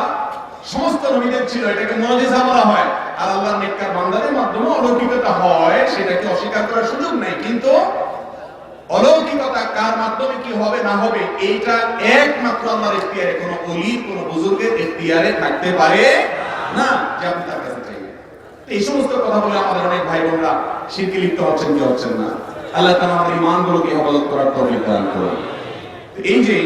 সমস্ত নবীদের ছিল, এটাকে মুজিজা বলা হয়। আর আল্লাহর নেককার বান্দাদের মাধ্যমে অলৌকিকতা হয়, সেটাকে অস্বীকার করার সুযোগ নাই। কিন্তু অলৌকিকতা কার মাধ্যমে কি হবে না হবে এইটা একমাত্র আল্লাহর ইখতিয়ারে, কোনো ওলির কোনো বুজুর্গের ইখতিয়ারে থাকতে পারে না যে আপনি তার কাছে চাইবেন। এই সমস্ত কথা বলে আমাদের অনেক ভাই বোনরা শিরকে লিপ্ত হচ্ছেন কি হচ্ছেন না। আল্লাহ তাআলা আমাদের ঈমানগুলোকে হেফাজত করার তৌফিক দান করুন। এই যে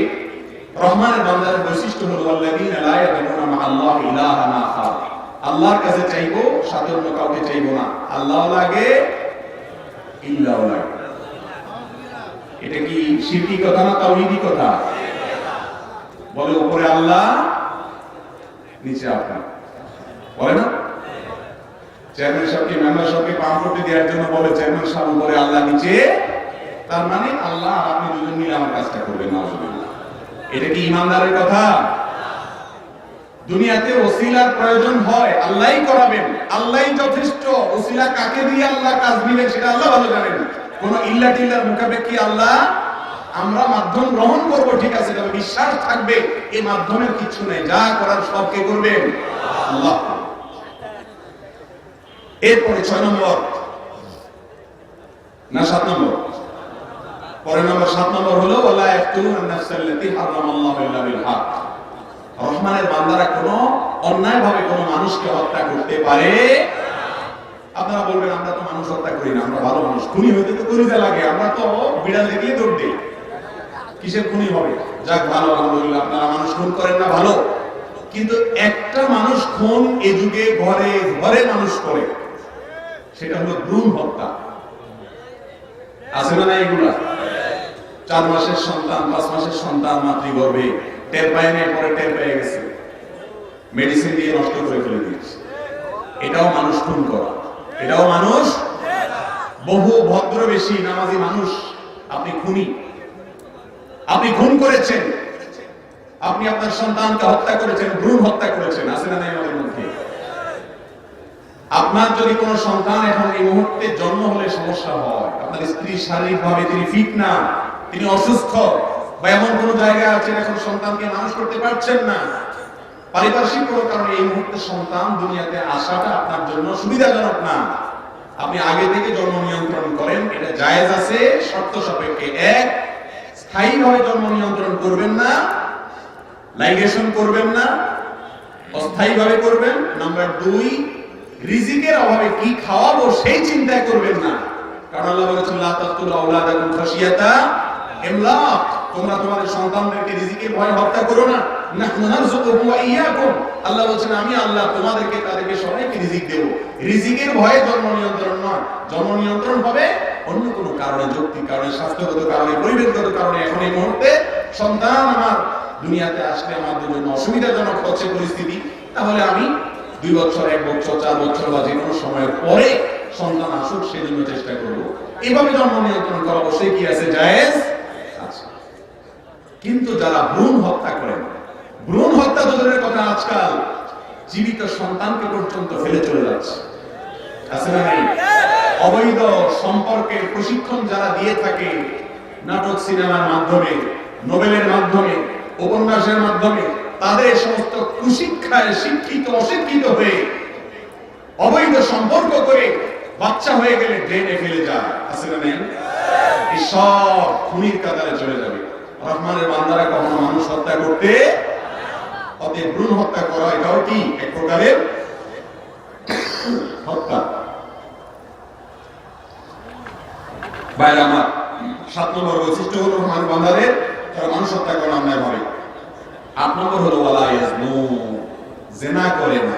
রহমানের বান্দাদের বৈশিষ্ট্য হলো আল্লাযীনা লা ইয়াদউনা মা আল্লাহি ইলাহান আখার, আল্লাহর কাছে চাইবো, সাথে অন্য কাউকে চাইবো না। আল্লাহ লাগে, ইল্লাহ লাগে। এটা কি শিরকি কথা না তাওহীদি কথা? বলে উপরে আল্লাহ, নিচে আপনার, বলে না? চেয়ারম্যান সাহেবকে মেম্বার সাহেবকে পাম্পটি দেওয়ার জন্য বলে চেয়ারম্যান সাহেব উপরে আল্লাহ নিচে, তার মানে আল্লাহ আর আপনি দুজন মিলে আমার কাজটা করবেন। নাউজুবিল্লাহ। এটা কি ইমানদারের কথা? দুনিয়াতে ওসিলার প্রয়োজন হয়, আল্লাহই করাবেন, আল্লাহই যথেষ্ট। ওসিলা কাকে দিয়ে আল্লাহ কাজ দিবেন সেটা আল্লাহ ভালো জানেন। কোন ইল্লা টিল্লার মোকাবেক্ষী আল্লাহ, আমরা মাধ্যম গ্রহণ করব ঠিক আছে, তবে বিশ্বাস থাকবে এই মাধ্যমের কিছু নেই, যা করার সব কে করবেন? আল্লাহ। এরপরে 6 নম্বর না 7 নম্বর? পরে নম্বর 7 নম্বর হলো ওয়ালা ইয়াকতুলুন নাফসাল্লাতী হারামাল্লাহু ইল্লা বিল হক। রহমানের বান্দারা কোনো অন্যায় ভাবে কোনো মানুষকে হত্যা করতে পারে। আপনারা বলবেন আমরা তো মানুষ হত্যা করি না, আমরা ভালো মানুষ, খুনি হইতে তো কলিজা লাগে, আমরা তো বিড়াল দেখলেই দৌড় দিই, কিসের খুনি হবে? যাক ভালো, আলহামদুলিল্লাহ আপনারা মানুষ খুন করেন না, ভালো। কিন্তু একটা মানুষ খুন এ যুগে ঘরে ঘরে মানুষ করে, সেটা হলো ভ্রূণ হত্যা। আছে না এগুলা? 4 মাসের সন্তান, 5 মাসের সন্তান মাতৃগর্ভে টের পায় না, পরে টের পেয়ে গেছে, মেডিসিন দিয়ে নষ্ট করে ফেলে দিয়েছে। এটাও মানুষ খুন করা, এটাও মানুষ। বহু ভদ্রবেশী নামাজি মানুষ আপনি খুনি, আপনি খুন করেছেন, আপনি আপনার সন্তানকে হত্যা করেছেন, ভ্রূণ হত্যা করেছেন। আছে না নাই আমাদের মধ্যে? আপনার যদি কোনো সন্তান এখন এই মুহূর্তে জন্ম হলে সমস্যা হয়, আপনার স্ত্রী শারীরিকভাবে তিনি ফিট না, তিনি অসুস্থ, বা এমন কোন জায়গায় আছেন এখন সন্তানকে মানুষ করতে পারছেন না, পারিপার্শ্বিক কোনো কারণে এই মুহূর্তে সন্তান দুনিয়াতে আসাটা আপনার জন্য সুবিধাজনক না, আপনি আগে থেকে জন্ম নিয়ন্ত্রণ করেন, এটা জায়েজ আছে শর্ত সাপেক্ষে। এক, স্থায়ীভাবে জন্ম নিয়ন্ত্রণ করবেন না, লাইগেশন করবেন না, অস্থায়ীভাবে করবেন। নাম্বার 2, রিজিকের অভাবে কি খাওয়াবো সেই চিন্তা করবেন না, কারণ আল্লাহ বলেছেন লা তাকতুলু আওলাদাকুম খাশিয়াতা ইমলাক, তোমরা তোমাদের সন্তানদেরকে রিজিকের ভয়ে হত্যা করো না। নাহনু নারযুকুহুম ওয়া ইয়্যাকুম, আল্লাহ বলেছেন আমি আল্লাহ তোমাদেরকে তাদেরকে সবাইকে রিজিক দেব। রিজিকের ভয়ে জন্ম নিয়ন্ত্রণ নয়, জন্ম নিয়ন্ত্রণ হবে অন্য কোনো কারণে, যৌক্তিক কারণে, স্বাস্থ্যগত কারণে, পরিবেশগত কারণে। এখন এই মুহূর্তে সন্তান আমার দুনিয়াতে আসলে আমাদের জন্য অসুবিধাজনক হচ্ছে পরিস্থিতি, তাহলে আমি 2 বছর, 1 বছর, 4 বছর বা যে কোনো সময়ের পরে সন্তান আসুক সেজন্য চেষ্টা করব। এইভাবে জন্ম নিয়ন্ত্রণ করা অবশ্যই কি আছে, জায়েজ আছে। কিন্তু যারা ভ্রূণ হত্যা করেন, ভ্রূণ হত্যা তো দূরের কথা, আজকাল জীবিত সন্তানকে পর্যন্ত ফেলে চলে যাচ্ছে, আছে না নাই? অবৈধ সম্পর্কের প্রশিক্ষণ যারা দিয়ে থাকে নাটক সিনেমার মাধ্যমে, নোবেলের মাধ্যমে, উপন্যাসের মাধ্যমে, তাদের সমস্ত কুশিক্ষায় শিক্ষিত অশিক্ষিত হয়ে অবৈধ সম্পর্ক করে বাচ্চা হয়ে গেলে ড্রেনে ফেলে যায়, আছে না নেই? এই সব খুনির কাতারে চলে যাবে। রহমানের বান্দারা কখনো মানুষ হত্যা করতে, অতএব ভ্রূণ হত্যা করা এটাও কি এক প্রকারের হত্যা। বাইরে আমার 7 নম্বর বৈশিষ্ট্য হলো রহমানের বান্দাদের তারা মানুষ হত্যা করে অন্যায় ভাবে। 8 নম্বর হলো ওয়ালা ইয়াজনু, জিনা করে না।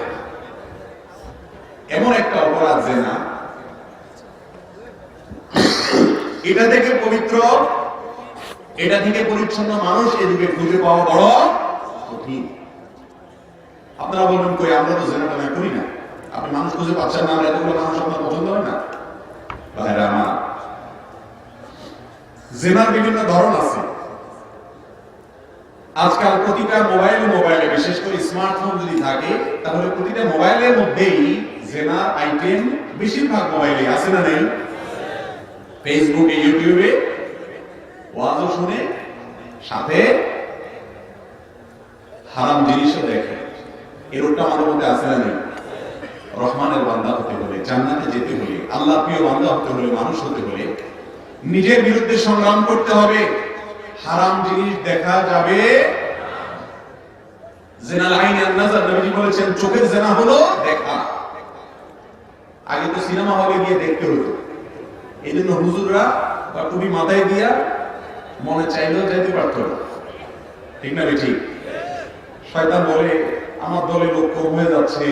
এমন একটা অপরাধ জিনা, এটা থেকে পবিত্র, এটা থেকে পরিচ্ছন্ন মানুষ এ যুগে খুঁজে পাওয়া বড় কঠিন। আপনারা বলবেন কই আমরা তো জিনাটা না করি না, আপনি মানুষ খুঁজে পাচ্ছেন না, এতগুলো মানুষ আপনার পছন্দ হয় না? ভাইরা আমার, জিনার বিভিন্ন ধরন আছে। আজকাল প্রতিটা মোবাইলে, বিশেষ করে স্মার্টফোন যদি থাকে, তাহলে প্রতিটা মোবাইলের মধ্যেই জিনার আইটেম বেশিরভাগ মোবাইলে আছে না নেই? ফেসবুকে, ইউটিউবে ওয়াজও শুনে, সাথে হারাম জিনিসও দেখে। এরকমটা আমাদের মধ্যে আছে না নেই? রহমানের বান্দা হতে হলে, জান্নাতে যেতে হলে, আল্লাহর প্রিয় বান্দা হতে হলে, মানুষ হতে হলে নিজের বিরুদ্ধে সংগ্রাম করতে হবে। হারাম জিনিস দেখা যাবে। জিনাল আইন আন নাযার, নবীজি বলেছেন চোখের জিনা হলো দেখা। আগে তো সিনেমা হলে গিয়ে দেখতে হতো, এইজন্য হুজুররা বা টুপি মাথায় দিয়া মনে চাইলেও যেতে পারত না, ঠিক না বেঠিক? শয়তান বলে আমার দলে লোক কম হয়ে যাচ্ছে,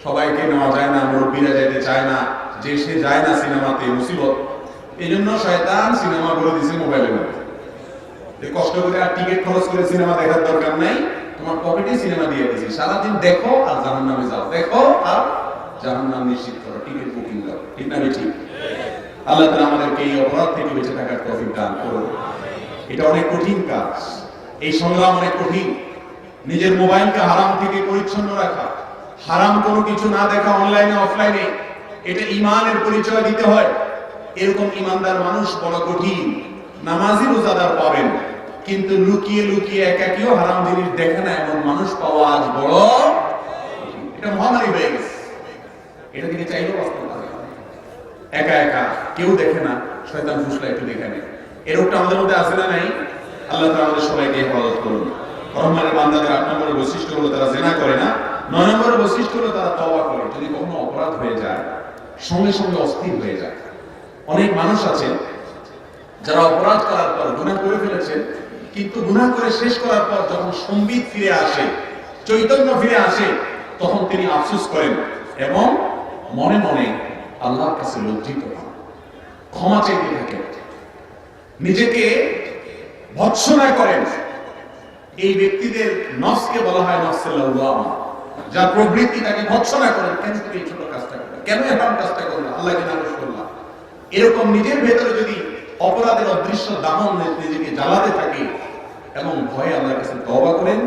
সবাইকে নেওয়া যায় না, মুরব্বীরা যেতে চায় না, যে সে যায় না সিনেমাতে, মুসিবত। এই জন্য শয়তান সিনেমা করে দিছে মোবাইলের মধ্যে, যে কষ্ট করে আর টিকিট খরচ করে সিনেমা দেখার দরকার নাই, তোমার পকেটে সিনেমা দিয়ে দিছি, সারাদিন দেখো আর জাহান্নামে যাও, দেখো আর জাহান্নাম নিশ্চিত করো, টিকিট বুকিং দাও, ঠিক না বেঠিক? আল্লাহ তাআলা আমাদেরকে এই অপরাধ থেকে বেঁচে থাকার তৌফিক দান করুন। এটা অনেক কঠিন কাজ, এই সংগ্রাম অনেক কঠিন। নিজের মোবাইলকে হারাম থেকে পরিচ্ছন্ন রাখা, হারাম কোনো কিছু না দেখা অনলাইনে অফলাইনে, এটা ঈমানের পরিচয় দিতে হয়। এরকম ঈমানদার মানুষ বড় কঠিন। নামাজি রোজাদার পাবেন, কিন্তু লুকিয়ে লুকিয়ে একাকিও হারাম জিনিস দেখে না এমন মানুষ পাওয়া আজ বড় কঠিন। এটা মহামারী হয়ে গেছে, এটা থেকে চাইলেও বাঁচতে পারে। একা একা কেউ দেখে না, শয়তান ফুসলা একটু দেখে নেয়, এরকমটা আমাদের মধ্যে আছে না নাই? আল্লাহ তাআলা আমাদের সবাইকে হেফাজত করুন। রহমানের বান্দাদের 8 নম্বরের বৈশিষ্ট্য হলো তারা জিনা করে না। 9 নম্বরের বৈশিষ্ট্য হলো তারা তওবা করে। যদি কখনো অপরাধ হয়ে যায় সঙ্গে সঙ্গে অস্থির হয়ে যায়। অনেক মানুষ আছে যারা অপরাধ করার পর গুনাহ করে ফেলেছেন, কিন্তু গুনাহ করে শেষ করার পর যখন সম্বিত ফিরে আসে, চৈতন্য ফিরে আসে, তখন তিনি আফসোস করেন এবং মনে মনে আল্লাহর কাছে লজ্জিত হন। ক্ষমা চাইতে থাকেন, নিজেকে ভৎসনা করেন। এই ব্যক্তিদের নফসকে বলা হয় নফসে লাওয়ামা, যার প্রবৃত্তি তাকে ভৎসনা করেন। কেন তুমি এই ছোট কাজটা করলে, কেন এরকম কাজটা করলে, আল্লাহকে নারাজ করলা। এরকম নিজের ভেতরে যদি অপরাধের অদৃশ্য দাহন নিজেকে জ্বালাতে থাকে এবং ভয়ে আল্লাহর কাছে তওবা করেন,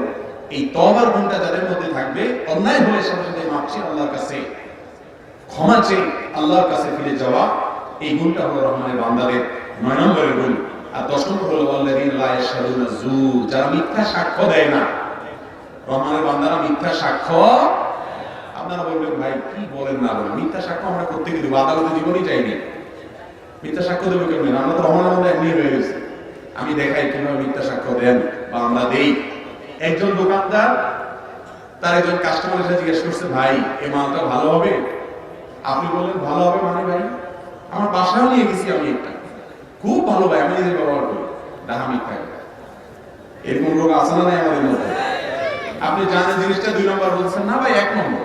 এই তওবার গুণটা যাদের মধ্যে থাকবে, অন্যায় হলে সাথে সাথে মাপ চেয়ে আল্লাহর কাছে ক্ষমা চেয়ে আল্লাহর কাছে ফিরে যাওয়া, এই গুণটা হলো রহমানের বান্দাদের 9 নম্বরের গুণ। আর 10 নম্বর হলো ওয়াল্লাযীনা লা ইয়াশহাদুনা যুর, যারা মিথ্যা সাক্ষ্য দেয় না। রহমানের বান্দারা মিথ্যা সাক্ষ্য, আপনারা বলবেন ভাই কি বলেন না বলেন, মিথ্যা সাক্ষ্য আমরা করতে গেলে আদালতে জীবনই চাইনি, মিথ্যা সাক্ষ্য দেবো কেমন? আমরা তো রহমানের বান্দা এমনি হয়ে গেছে। আমি দেখাই কিভাবে মিথ্যা সাক্ষ্য দেন বা আমরা দেই। একজন দোকানদার তার একজন কাস্টমার এসে জিজ্ঞেস করছে, ভাই এই মালটা ভালো হবে? আপনি বললেন ভালো হবে মানে ভাই আমার বাসায় নিয়ে গেছি আমি, একটা খুব ভালো ভাই, আমি নিজে ব্যবহার করি। ডাহা মিথ্যা। এরকম লোক আছে না নাই আমাদের মধ্যে? আপনি জানেন জিনিসটা 2 নম্বর বলছেন না ভাই 1 নম্বর।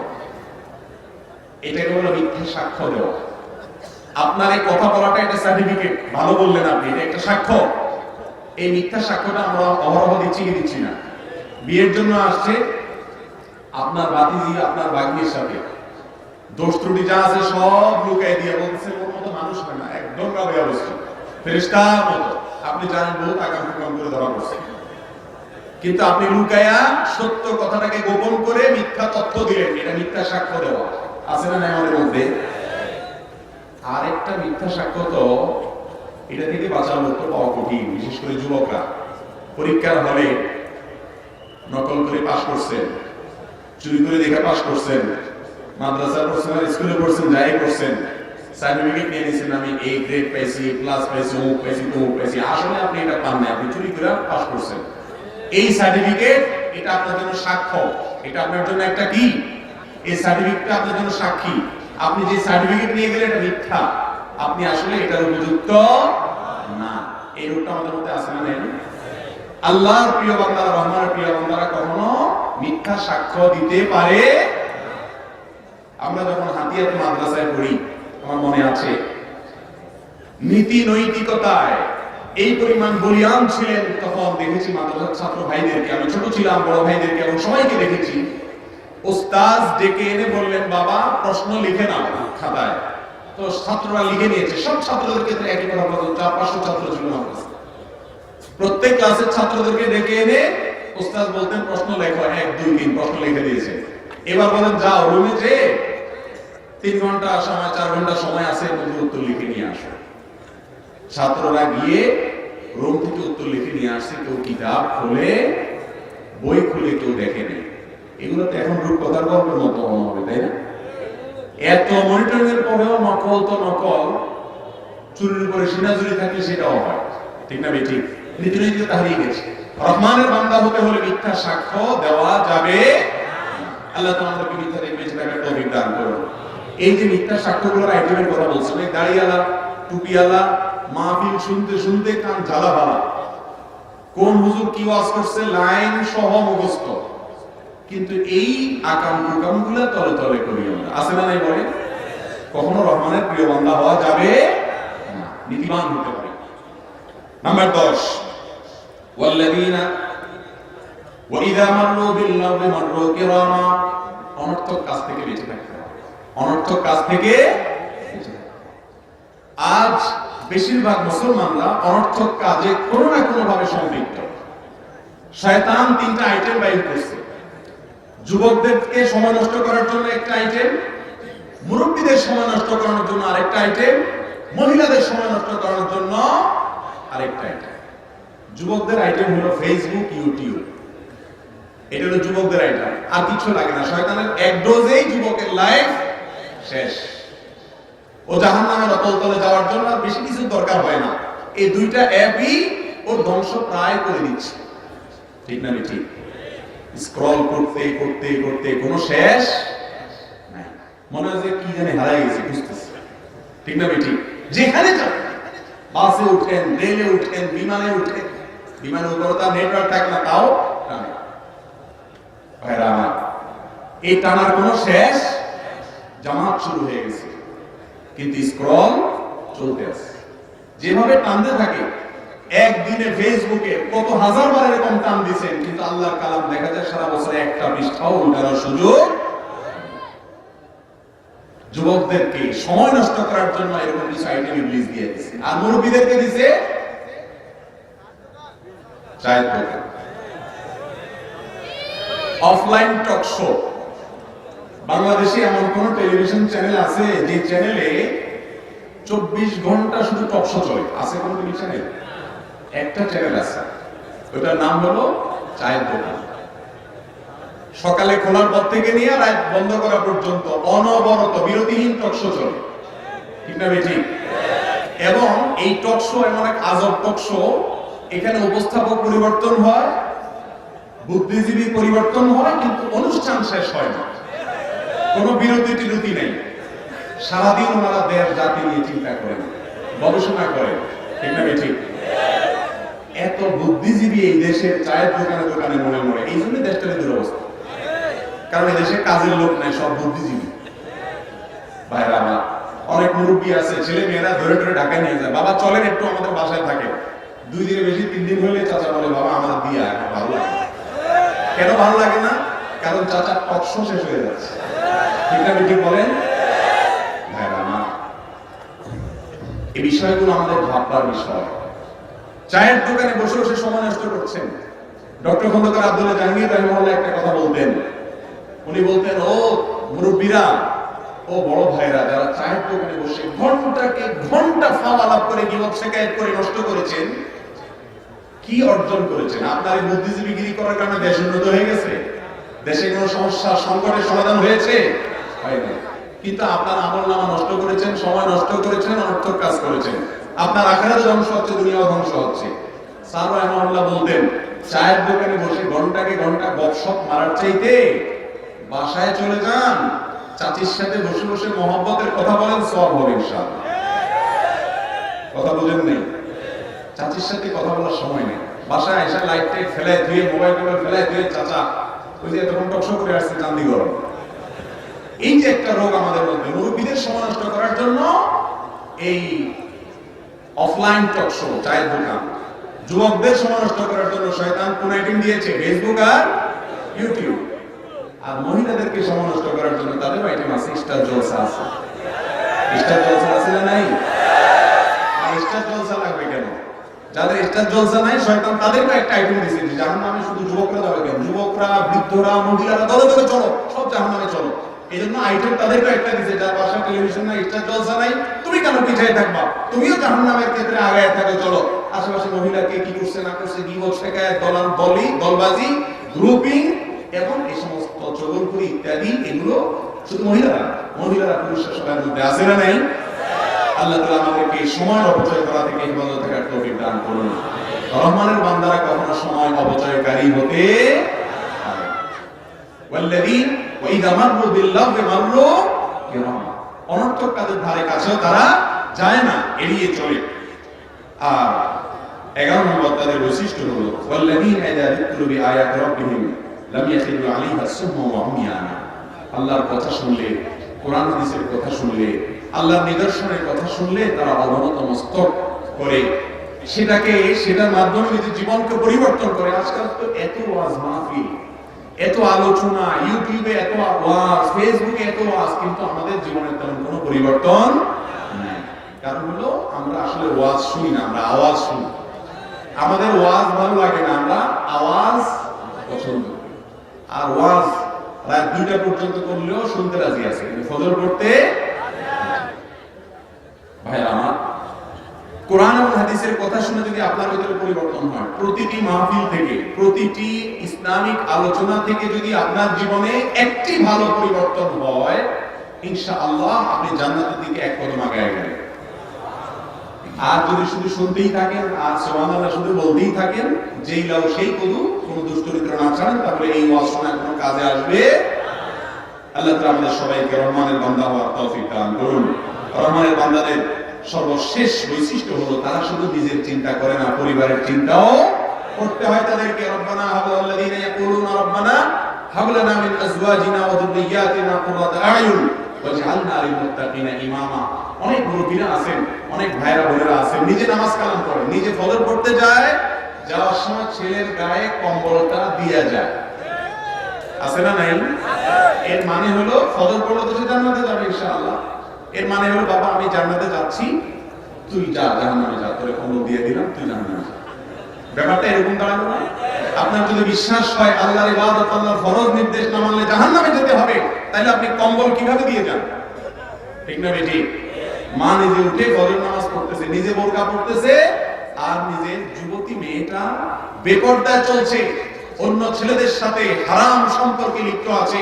এটাকে বলে মিথ্যা সাক্ষ্য দেওয়া। আপনার এই কথা বলাটা একটা সার্টিফিকেট, ভালো বললেন আপনি, এটা একটা সাক্ষ্য। এই মিথ্যা সাক্ষ্যটা আমরা অহরহ দিচ্ছি কি দিচ্ছি না? বিয়ের জন্য আসছে আপনার ভাতিজি আপনার ভাগ্নির সাথে, দোষ ত্রুটি যা আছে সব লুকাই দিয়ে বলছে ওর মতো মানুষ হয় না, একদম গাবে অবস্থা, ফেরেশতার মতো। আপনি জানেন বহুত আগাম হুকুম করে ধরা পড়ছে, কিন্তু আপনি লুকায়া সত্য কথাটাকে গোপন করে মিথ্যা তথ্য দিলেন, এটা মিথ্যা সাক্ষ্য দেওয়া। আছে না আমাদের মধ্যে? আরেকটা মিথ্যা সাক্ষ্য, তো এটা থেকে বাঁচার লক্ষ্য পাওয়া কঠিন, বিশেষ করে যুবকরা। পরীক্ষার হলে নকল করে পাস করছেন, চুরি করে দেখে পাস করছেন, মাদ্রাসা পড়ছেন আর স্কুলে পড়ছেন, যাই করছেন, সার্টিফিকেট নিয়ে নিয়েছেন, আমি A গ্রেড পাইছি, প্লাস পাইছি, অমুক পাইছি, তমুক পাইছি। আসলে আপনি এটা পান না, আপনি চুরি করে পাস করছেন। এই সার্টিফিকেট, এটা আপনার জন্য সাক্ষ্য, এটা আপনার জন্য একটা কি, এই সার্টিফিকেটটা আপনার জন্য সাক্ষী। আপনি যে সার্টিফিকেট নিয়ে গেলেন এটা মিথ্যা, আপনি আসলে এটার উপযুক্ত না। এই রূপটা আমাদের মধ্যে আছে না নেই? আল্লাহর প্রিয় বান্দারা, রহমানের প্রিয় বান্দারা কখনো মিথ্যা সাক্ষ্য দিতে পারে। আমরা যখন হাতিয়াতে মাদ্রাসায় পড়ি, আমার মনে আছে নীতি নৈতিকতায় এই পরিমাণ বলিয়ান ছিলেন, তখন দেখেছি মাদ্রাসার ছাত্র ভাইদেরকে, আমি ছোট ছিলাম, বড় ভাইদেরকে এবং সবাইকে দেখেছি, ওস্তাদ ডেকে এনে বললেন, বাবা প্রশ্ন লিখে নাও খাতায়। তো ছাত্ররা লিখে নিয়েছে, সব ছাত্রদেরকে একই কথা বলতো, 400-500 ছাত্র ছিল মাদ্রাসা। প্রত্যেক ক্লাসের ছাত্রদেরকে ডেকে এনে ওস্তাদ বলতেন প্রশ্ন লেখো, 1 2 3 প্রশ্ন লিখে দিয়েছে। এবার বলেন যাও রুমে যে 3 ঘন্টা সময়, 4 ঘন্টা সময় আছে, উত্তর লিখে নিয়ে আসো। ছাত্ররা গিয়ে রুম থেকে উত্তর লিখে নিয়ে আসছে, কেউ কিতাব খুলে বই খুলে কেউ দেখেনি। এগুলো তো এখন রূপকথার গল্পের মতো মনে হবে, তাই না? এত মনিটরিং এর পরেও নকল তো নকল, চুরির উপরে সিনাজুরি থাকলে সেটাও হয়, ঠিক না? ঠিক নীতি নৈতিকতা হারিয়ে গেছে। রহমানের বান্দা হতে হলে মিথ্যা সাক্ষ্য দেওয়া যাবে। আল্লাহ তো আমাদেরকে মিথ্যা থেকে বেঁচে থাকার তৌফিক দান করুন। এই যে মিথ্যা সাক্ষ্যগুলোর আইটেমের কথা বলছেন, এই দাড়িওয়ালা টুপিওয়ালা মাহফিল শুনতে শুনতে কান জ্বালা ভালা, কোন হুজুর কি ওয়াজ করছে লাইন সহ মুখস্থ, কিন্তু এই আকাম কুকাম গুলা তলে তলে করি আমরা, আছে না নাই বলে? কখনো রহমানের প্রিয় বান্দা হওয়া যাবে না, নীতিবান হতে পারে। নাম্বার 10, ওয়াল্লাযীনা ওয়া ইযা মাররু বিল-লাগwi মাররু কিরামা, অনর্থক কাজ থেকে বেঁচে থাকতে হবে, অনর্থক কাজ থেকে বেঁচে থাকতে। আজ বেশিরভাগ মুসলমানরা অনর্থক কাজে কোনো না কোনো ভাবে সম্পৃক্ত। শয়তান 3টা আইটেম বাইর করছে। যুবকদেরকে সময় নষ্ট করার জন্য একটা আইটেম, মুরব্বীদের সময় নষ্ট করার জন্য আরেকটা আইটেম, মহিলাদের সময় নষ্ট করার জন্য আরেকটা আইটেম। যুবকদের আইটেম হলো ফেসবুক, ইউটিউব, এটা হলো যুবকদের আইটেম। আর কিছু লাগে না, শয়তানের এক ডোজেই যুবকের লাইফ শেষ। ও জাহান্নামের অতল তলে যাওয়ার জন্য আর বেশি কিছু দরকার হয় না, এই 2টা অ্যাপই ওর ধ্বংস প্রায় করে দিচ্ছে, ঠিক না? ঠিক। স্ক্রল করতে করতে করতে কোনো শেষ নাই, মনে হয় যে কি জানি হারাই গেছে, বুঝতেছে, ঠিক না? ঠিক। যেখানে যান, বাসে উঠেন, রেলে উঠেন, বিমানে উঠেন, বিমানের উপর তার নেটওয়ার্ক থাকে না, তাও টানে। ভাইরা আমার, এই টানার কোনো শেষ, জামাত শুরু হয়ে গেছে, কিন্তু স্ক্রল চলতে আছে। যেভাবে টানতে থাকে, একদিনে ফেসবুকে কত হাজার বার এরকম টান দিচ্ছেন, কিন্তু আল্লাহর কালাম দেখা যায় সারা বছরে একটা পৃষ্ঠাও উল্টানোর সুযোগ। যুবকদেরকে সময় নষ্ট করার জন্য এরকম কিছু আইটেম ইবলিস দিয়ে দিচ্ছে, আর মুরব্বীদেরকে দিছে চায়ের দোকান, অফলাইন টক শো। বাংলাদেশে এমন কোন টেলিভিশন চ্যানেল আছে যে চ্যানেলে 24 ঘন্টা শুধু টক শো চলে? আছে কোন টিভি চ্যানেল? একটা চ্যানেল আছে, ওটার নাম হলো চায়ের দোকান। সকালে খোলার পর থেকে নিয়ে রাত বন্ধ করা পর্যন্ত অনবরত বিরতিহীন টক শো চলে, ঠিক না বেঠিক? এবং এই টক শো এমন এক আজব টক শো, এখানে উপস্থাপক পরিবর্তন হয়, বুদ্ধিজীবী পরিবর্তন হয়, কিন্তু অনুষ্ঠান শেষ হয় না, কোনো বিরতি টিরতি নেই। সারাদিন ওনারা দেশ জাতি নিয়ে চিন্তা করেন, গবেষণা করেন, ঠিক না বেঠিক? এত বুদ্ধিজীবী এই দেশের চায়ের দোকানে দোকানে মনে মনে, এই জন্য দেশটার দুরবস্থা। কারণ এই দেশে কাজের লোক নাই, সব বুদ্ধিজীবী। ভাইরা আমার অনেক মুরব্বী আছে, ছেলে মেয়েরা ধরে ধরে ঢাকায় নিয়ে যায়, বাবা চলেন একটু আমাদের বাসায় থাকে। 2 দিনের বেশি 3 দিন হলে চাচা বলে, বাবা আমার দিয়া এখন ভালো লাগে। কেন ভালো লাগে না? কারণ চাচা টক শো শেষ হয়ে যাচ্ছে, ঠিক না বেঠিক বলেন? ভাইরা আমার এই বিষয়গুলো আমাদের ভাববার বিষয়। চায়ের দোকানে বসে বসে সময় নষ্ট করছেন। ডক্টর খন্দকার আব্দুল্লাহ জাহাঙ্গীর রাহিমাহুল্লাহ একটা কথা বলতেন, উনি বলতেন, ও মুরব্বীরা, ও বড় ভাইরা, যারা চায়ের দোকানে বসে ঘন্টাকে ঘন্টা ফাওয়া লাভ করে গিবত শিকায়েত করে নষ্ট করেছেন, কি অর্জন করেছেন? আপনার এই বুদ্ধিজীবীগিরি করার কারণে দেশ উন্নত হয়ে গেছে? দেশে কোনো সমস্যা সংকটের সমাধান হয়েছে? হয়নি। কিন্তু আপনার আমলনামা নষ্ট করেছেন, সময় নষ্ট করেছেন, অনর্থক কাজ করেছেন। আপনার আখিরাত ধ্বংস হচ্ছে, দুনিয়াও ধ্বংস হচ্ছে। স্যার রাহিমাহুল্লাহ বলতেন, চায়ের দোকানে বসে ঘন্টাকে ঘন্টা গপসপ মারার চাইতে বাসায় চলে যান, চাচির সাথে বসে বসে মহব্বতের কথা বলেন, সওয়াব হবে ইনশাআল্লাহ। কথা বুঝেন নেই? চাচির সাথে কথা বলার সময় নেই, বাসায় এসে লাইট টাইট ফেলায় ধুয়ে, মোবাইল টোবাইল ফেলায় ধুয়ে, চাচা ওই যে তখন টকশো করে আসছে চান্দিগড়। এই যে একটা রোগ আমাদের মধ্যে, মুরব্বীদের সময় নষ্ট করার জন্য এই অফলাইন টক শো, চায়ের দোকান। যুবকদের সময় নষ্ট করার জন্য শয়তান কোন আইটেম দিয়েছে? ফেসবুক আর ইউটিউব। আর মহিলাদেরকে সময় নষ্ট করার জন্য তাদের আইটেম আছে, স্টার জলসা আছে। স্টার জলসা আছে না নাই? আর স্টার জলসা লাগবে কেন? যাদের স্টার জলসা নাই, শয়তান তাদেরকে একটা আইটেম দিয়েছে, জাহান্নামে শুধু যুবকরা যাবে কেন? যুবকরা, বৃদ্ধরা, মহিলারা দলে দলে চলো, সব জাহান্নামে চলো। এই জন্য আইটেম তাদেরকে একটা দিয়েছে, যার বাসায় টেলিভিশন নাই, স্টার জলসা নাই, তুমি কেন পিছিয়ে থাকবা? তুমিও জাহান্নামের ক্ষেত্রে আগায় থাকো, চলো। আশেপাশে মহিলাকে কি করছে না করছে, গিবত শিকায়েত, দলবাজি, গ্রুপিং এবং এই সমস্ত চগলখুরি ইত্যাদি, এগুলো শুধু মহিলারা পুরুষের সবার মধ্যে আছে না নাই? আল্লাহ তাআলা আমাদেরকে সময় অপচয় করা থেকে হেফাজত থাকার তৌফিক দান করুন। রহমানের বান্দারা কখনো সময় অপচয়কারী হতে পারে না। ওয়াল্লাযীন ওয়াইযা মাররু বিল-লাগwi মাররু কিরামা, অনর্থক কাজের ধারে কাছেও তারা যায় না, এড়িয়ে চলে। আর 11 নম্বর তাদের বৈশিষ্ট্য হলো ওয়াল্লাযীনা ইযা যুকিরু বিআয়াতি রাব্বিহিম লাম ইয়াখিরু আলাইহা সুম্মা ওয়া উময়ানা, আল্লাহর কথা শুনলে, কোরআন হাদিসের কথা শুনলে, আল্লাহর নিদর্শনের কথা শুনলে তারা অবনত মস্তক করে সেটার মাধ্যমে নিজের জীবনকে পরিবর্তন করে। আজকাল তো এত ওয়াজ মাহফিল, এত আলোচনা, ইউটিউবে এত ওয়াজ, ফেসবুকে এত ওয়াজ, কিন্তু আমাদের জীবনের তেমন কোনো পরিবর্তন নাই। কারণ হলো আমরা আসলে ওয়াজ শুনি না, আমরা আওয়াজ শুনি। আমাদের ওয়াজ ভালো লাগে না, আমরা আওয়াজ পছন্দ করি। আর ওয়াজ রাত 2টা পর্যন্ত করলেও শুনতে রাজি আছে, কিন্তু ফজর পড়তে ভাই আমার, কোরআন এবং হাদিসের কথা শুনে যদি আপনার ভিতরে পরিবর্তন হয়, প্রতিটি মাহফিল থেকে, প্রতিটি ইসলামিক আলোচনা থেকে যদি আপনার জীবনে একটি ভালো পরিবর্তন হয়, ইনশাআল্লাহ আপনি জান্নাতের দিকে এক কদম আগায় গেলেন। আর যদি শুধু শুনতেই থাকেন আর সুবহানাল্লাহ শুধু বলতেই থাকেন, যেই লাউ সেই কদু, কোন দুষ্টরিত্র না ছাড়েন, তাহলে এই ওয়াজ শোনা কোনো কাজে আসবে। আল্লাহ তাআলা আমাদের সবাইকে রহমানের বান্দা হওয়ার তৌফিক দান করুন। রহমানের বান্দাদের সর্বশেষ বৈশিষ্ট্য হলো তারা শুধু নিজের চিন্তা করে না, পরিবারের চিন্তাও করতে হয় তাদেরকে। রব্বানা হাব লানাল্লাযীনা ইয়াকুলুনা রব্বানা হাব লানা মিন আজওয়াজিনা ওয়া যুররিয়্যাতিনা কুররাতা আ'য়ুন ওয়াজআলনা লিল মুত্তাকিনা ইমামা। অনেক মুরব্বিরা আছেন, অনেক ভাইরা বোনেরা আছেন, নিজে নামাজ কালাম পড়ে, নিজে ফজর পড়তে যায়, যাওয়ার সময় ছেলের গায়ে কম্বলটা দিয়া যায়। আছে না নাই? এর মানে হলো ফজর পড়লে তো সে জান্নাতে যাবে ইনশাআল্লাহ। এর মানে হলো বাবা আমি জান্নাতে যাচ্ছি, তুই যা জাহান্নামে যা, তোরে কম্বল দিয়ে দিলাম, তুই জাহান্নামে যা। ব্যাপারটা এরকম দাঁড়ানো না। আপনার যদি বিশ্বাস হয় আল্লাহর ইবাদত, আল্লাহর ফরজ নির্দেশ না মানলে জাহান্নামে যেতে হবে, তাহলে আপনি কম্বল কিভাবে দিয়ে যান? ঠিক না বেটি? মা নিজে উঠে ফজর নামাজ পড়তেছে, নিজে বোরকা পড়তেছে, আর নিজের যুবতী মেয়েটা বেপরদায় চলছে, অন্য ছেলেদের সাথে হারাম সম্পর্কে লিপ্ত আছে,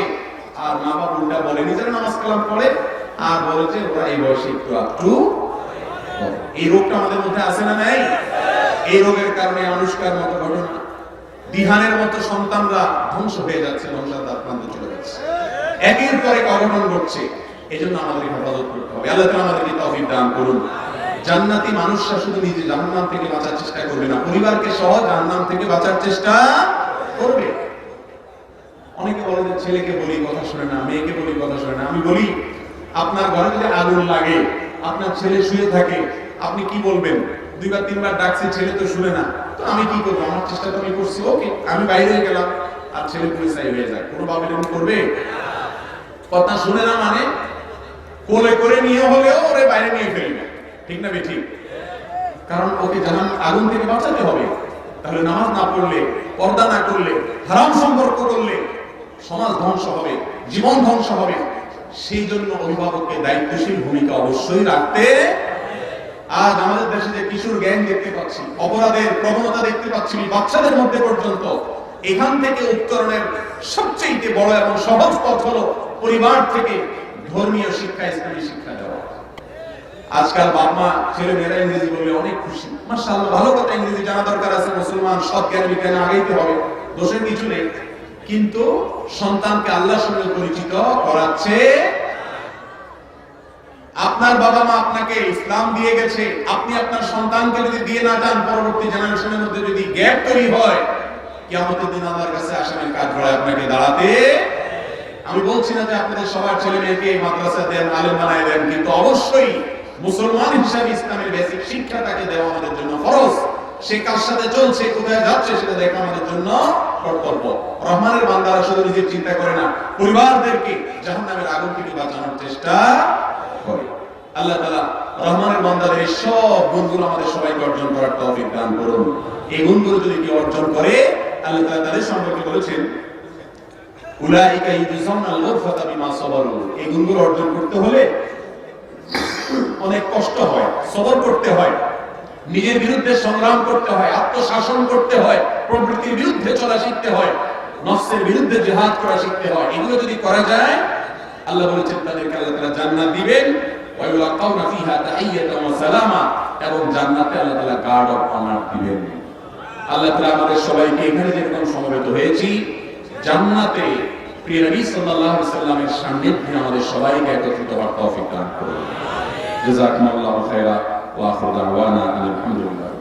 আর মা বাবা উল্টা বলে নিজের নামাজ কালাম পড়ে আর বলে যে ওরা এই বয়সে একটু এই রোগটা আমাদের মধ্যে আছে না নাই? এই রোগের কারণে আনুষ্কার মতো ঘটনা, দিহানের মতো সন্তানরা ধ্বংস হয়ে যাচ্ছে, ধ্বংসার প্রান্তে চলে যাচ্ছে, একের পর এক অঘটন ঘটছে। এজন্য আমাদের হেফাজত করতে হবে। আল্লাহ তাআলা আমাদেরকে তৌফিক দান করুন। জান্নাতি মানুষরা শুধু নিজে জাহান্নাম থেকে বাঁচার চেষ্টা করবে না, পরিবারকে সহ জাহান্নাম থেকে বাঁচার চেষ্টা করবে। অনেকে বলে যে ছেলেকে বলি কথা শুনে না, মেয়েকে বলি কথা শুনে না। আমি বলি আপনার ঘরে যদি আগুন লাগে, আপনার ছেলে শুয়ে থাকে, আপনি কি বলবেন? দুইবার তিনবার ডাকছে, ছেলে তো শুনে না, তো আমি কি করবো? আমার চেষ্টা তো আমি করছি, ওকে আমি বাইরে গেলাম, আর ছেলে পরিচয় হয়ে যায়। কোনো বাবা এরকম করবে? কথা শুনে না মানে কোলে করে নিয়ে হলেও ওরে বাইরে নিয়ে ফেলবে, ঠিক না বেঠিক? কারণ ওকে জাহান আগুন থেকে বাঁচাতে হবে। তাহলে নামাজ না পড়লে, পর্দা না করলে, হারাম সম্পর্ক করলে সমাজ ধ্বংস হবে, জীবন ধ্বংস হবে। সেই জন্য অভিভাবককে দায়িত্বশীল ভূমিকা অবশ্যই রাখতে। আজ আমাদের দেশে যে কিশোর গ্যাং দেখতে পাচ্ছি, অপরাধের প্রবণতা দেখতে পাচ্ছি বাচ্চাদের মধ্যে পর্যন্ত, এখান থেকে উত্তরণের সবচেয়ে বড় এবং সহজ পথ হলো পরিবার থেকে ধর্মীয় শিক্ষা, ইসলামী শিক্ষা দেওয়া। আজকাল বাপ মা ছেলে মেয়েরা ইংরেজি বললে অনেক খুশি, মাশাআল্লাহ, ভালো কথা, ইংরেজি জানা দরকার আছে, মুসলমান সৎ জ্ঞান বিজ্ঞানে আগাইতে হবে, দোষের কিছু নেই। কিন্তু সন্তানকে আল্লাহর সঙ্গে পরিচিত করাচ্ছে আপনার বাবা মা, আপনাকে ইসলাম দিয়ে গেছে, আপনি আপনার সন্তানকে যদি দিয়ে না যান, পরবর্তী জেনারেশনের মধ্যে যদি গ্যাপ তৈরি হয়, কিয়ামতের দিন আল্লাহর কাছে আসামের কাজ পড়ে আপনাকে দাঁড়াতে। আমি বলছি না যে আপনাদের সবার ছেলে মেয়েকে মাদ্রাসা দেন, আলেম বানায় দেন, কিন্তু অবশ্যই মুসলমান হিসাবে ইসলামের বেসিক শিক্ষা তাকে দেওয়া আমাদের জন্য ফরজ। সে কার সাথে চলছে, কোথায় যাচ্ছে, সেটা দেখা আমাদের জন্য কর্তব্য। রহমানের বান্দারা শুধু নিজের চিন্তা করে না, পরিবারদেরকে জাহান্নামের আগুন থেকে বাঁচানোর চেষ্টা করে। আল্লাহ তাআলা রহমানের বান্দাদের এই সব গুণগুলো আমাদের সবাইকে অর্জন করার তৌফিক দান করুন। এই গুণগুলো যদি কেউ অর্জন করে, আল্লাহ তাআলা তাদের সম্পর্কে বলেছেন উলাইকা ইউজাউনাল গুরফাতা বিমা সাবারু। এই গুণগুলো অর্জন করতে হলে অনেক কষ্ট হয়, সবর করতে হয়, নিজের বিরুদ্ধে সংগ্রাম করতে হয়, আত্মশাসন করতে হয়, প্রবৃত্তির বিরুদ্ধে চলা শিখতে হয়, নফসের বিরুদ্ধে জিহাদ করা শিখতে হয়। এগুলো যদি করা যায়, আল্লাহ বলেছেন তাদেরকে আল্লাহ তাআলা জান্নাত দিবেন, ওয়া ইউলাকাউনা ফিহা তাহিয়াতান ওয়া সালামা, এবং জান্নাতে আল্লাহ তাআলা গার্ড অফ অনার দিবেন। আল্লাহ তাআলা আমাদের সবাইকে এখানে যেরকম সমবেত হয়েছি, জান্নাতে প্রিয় নবী সাল্লাল্লাহু আলাইহি সাল্লামের সান্নিধ্যে আমাদের সবাইকে একত্রিত হওয়ার তৌফিক দান করুন। জাযাকুমুল্লাহু খাইরা ওয়া আখিরু দাওয়ানা আলহামদুলিল্লাহ।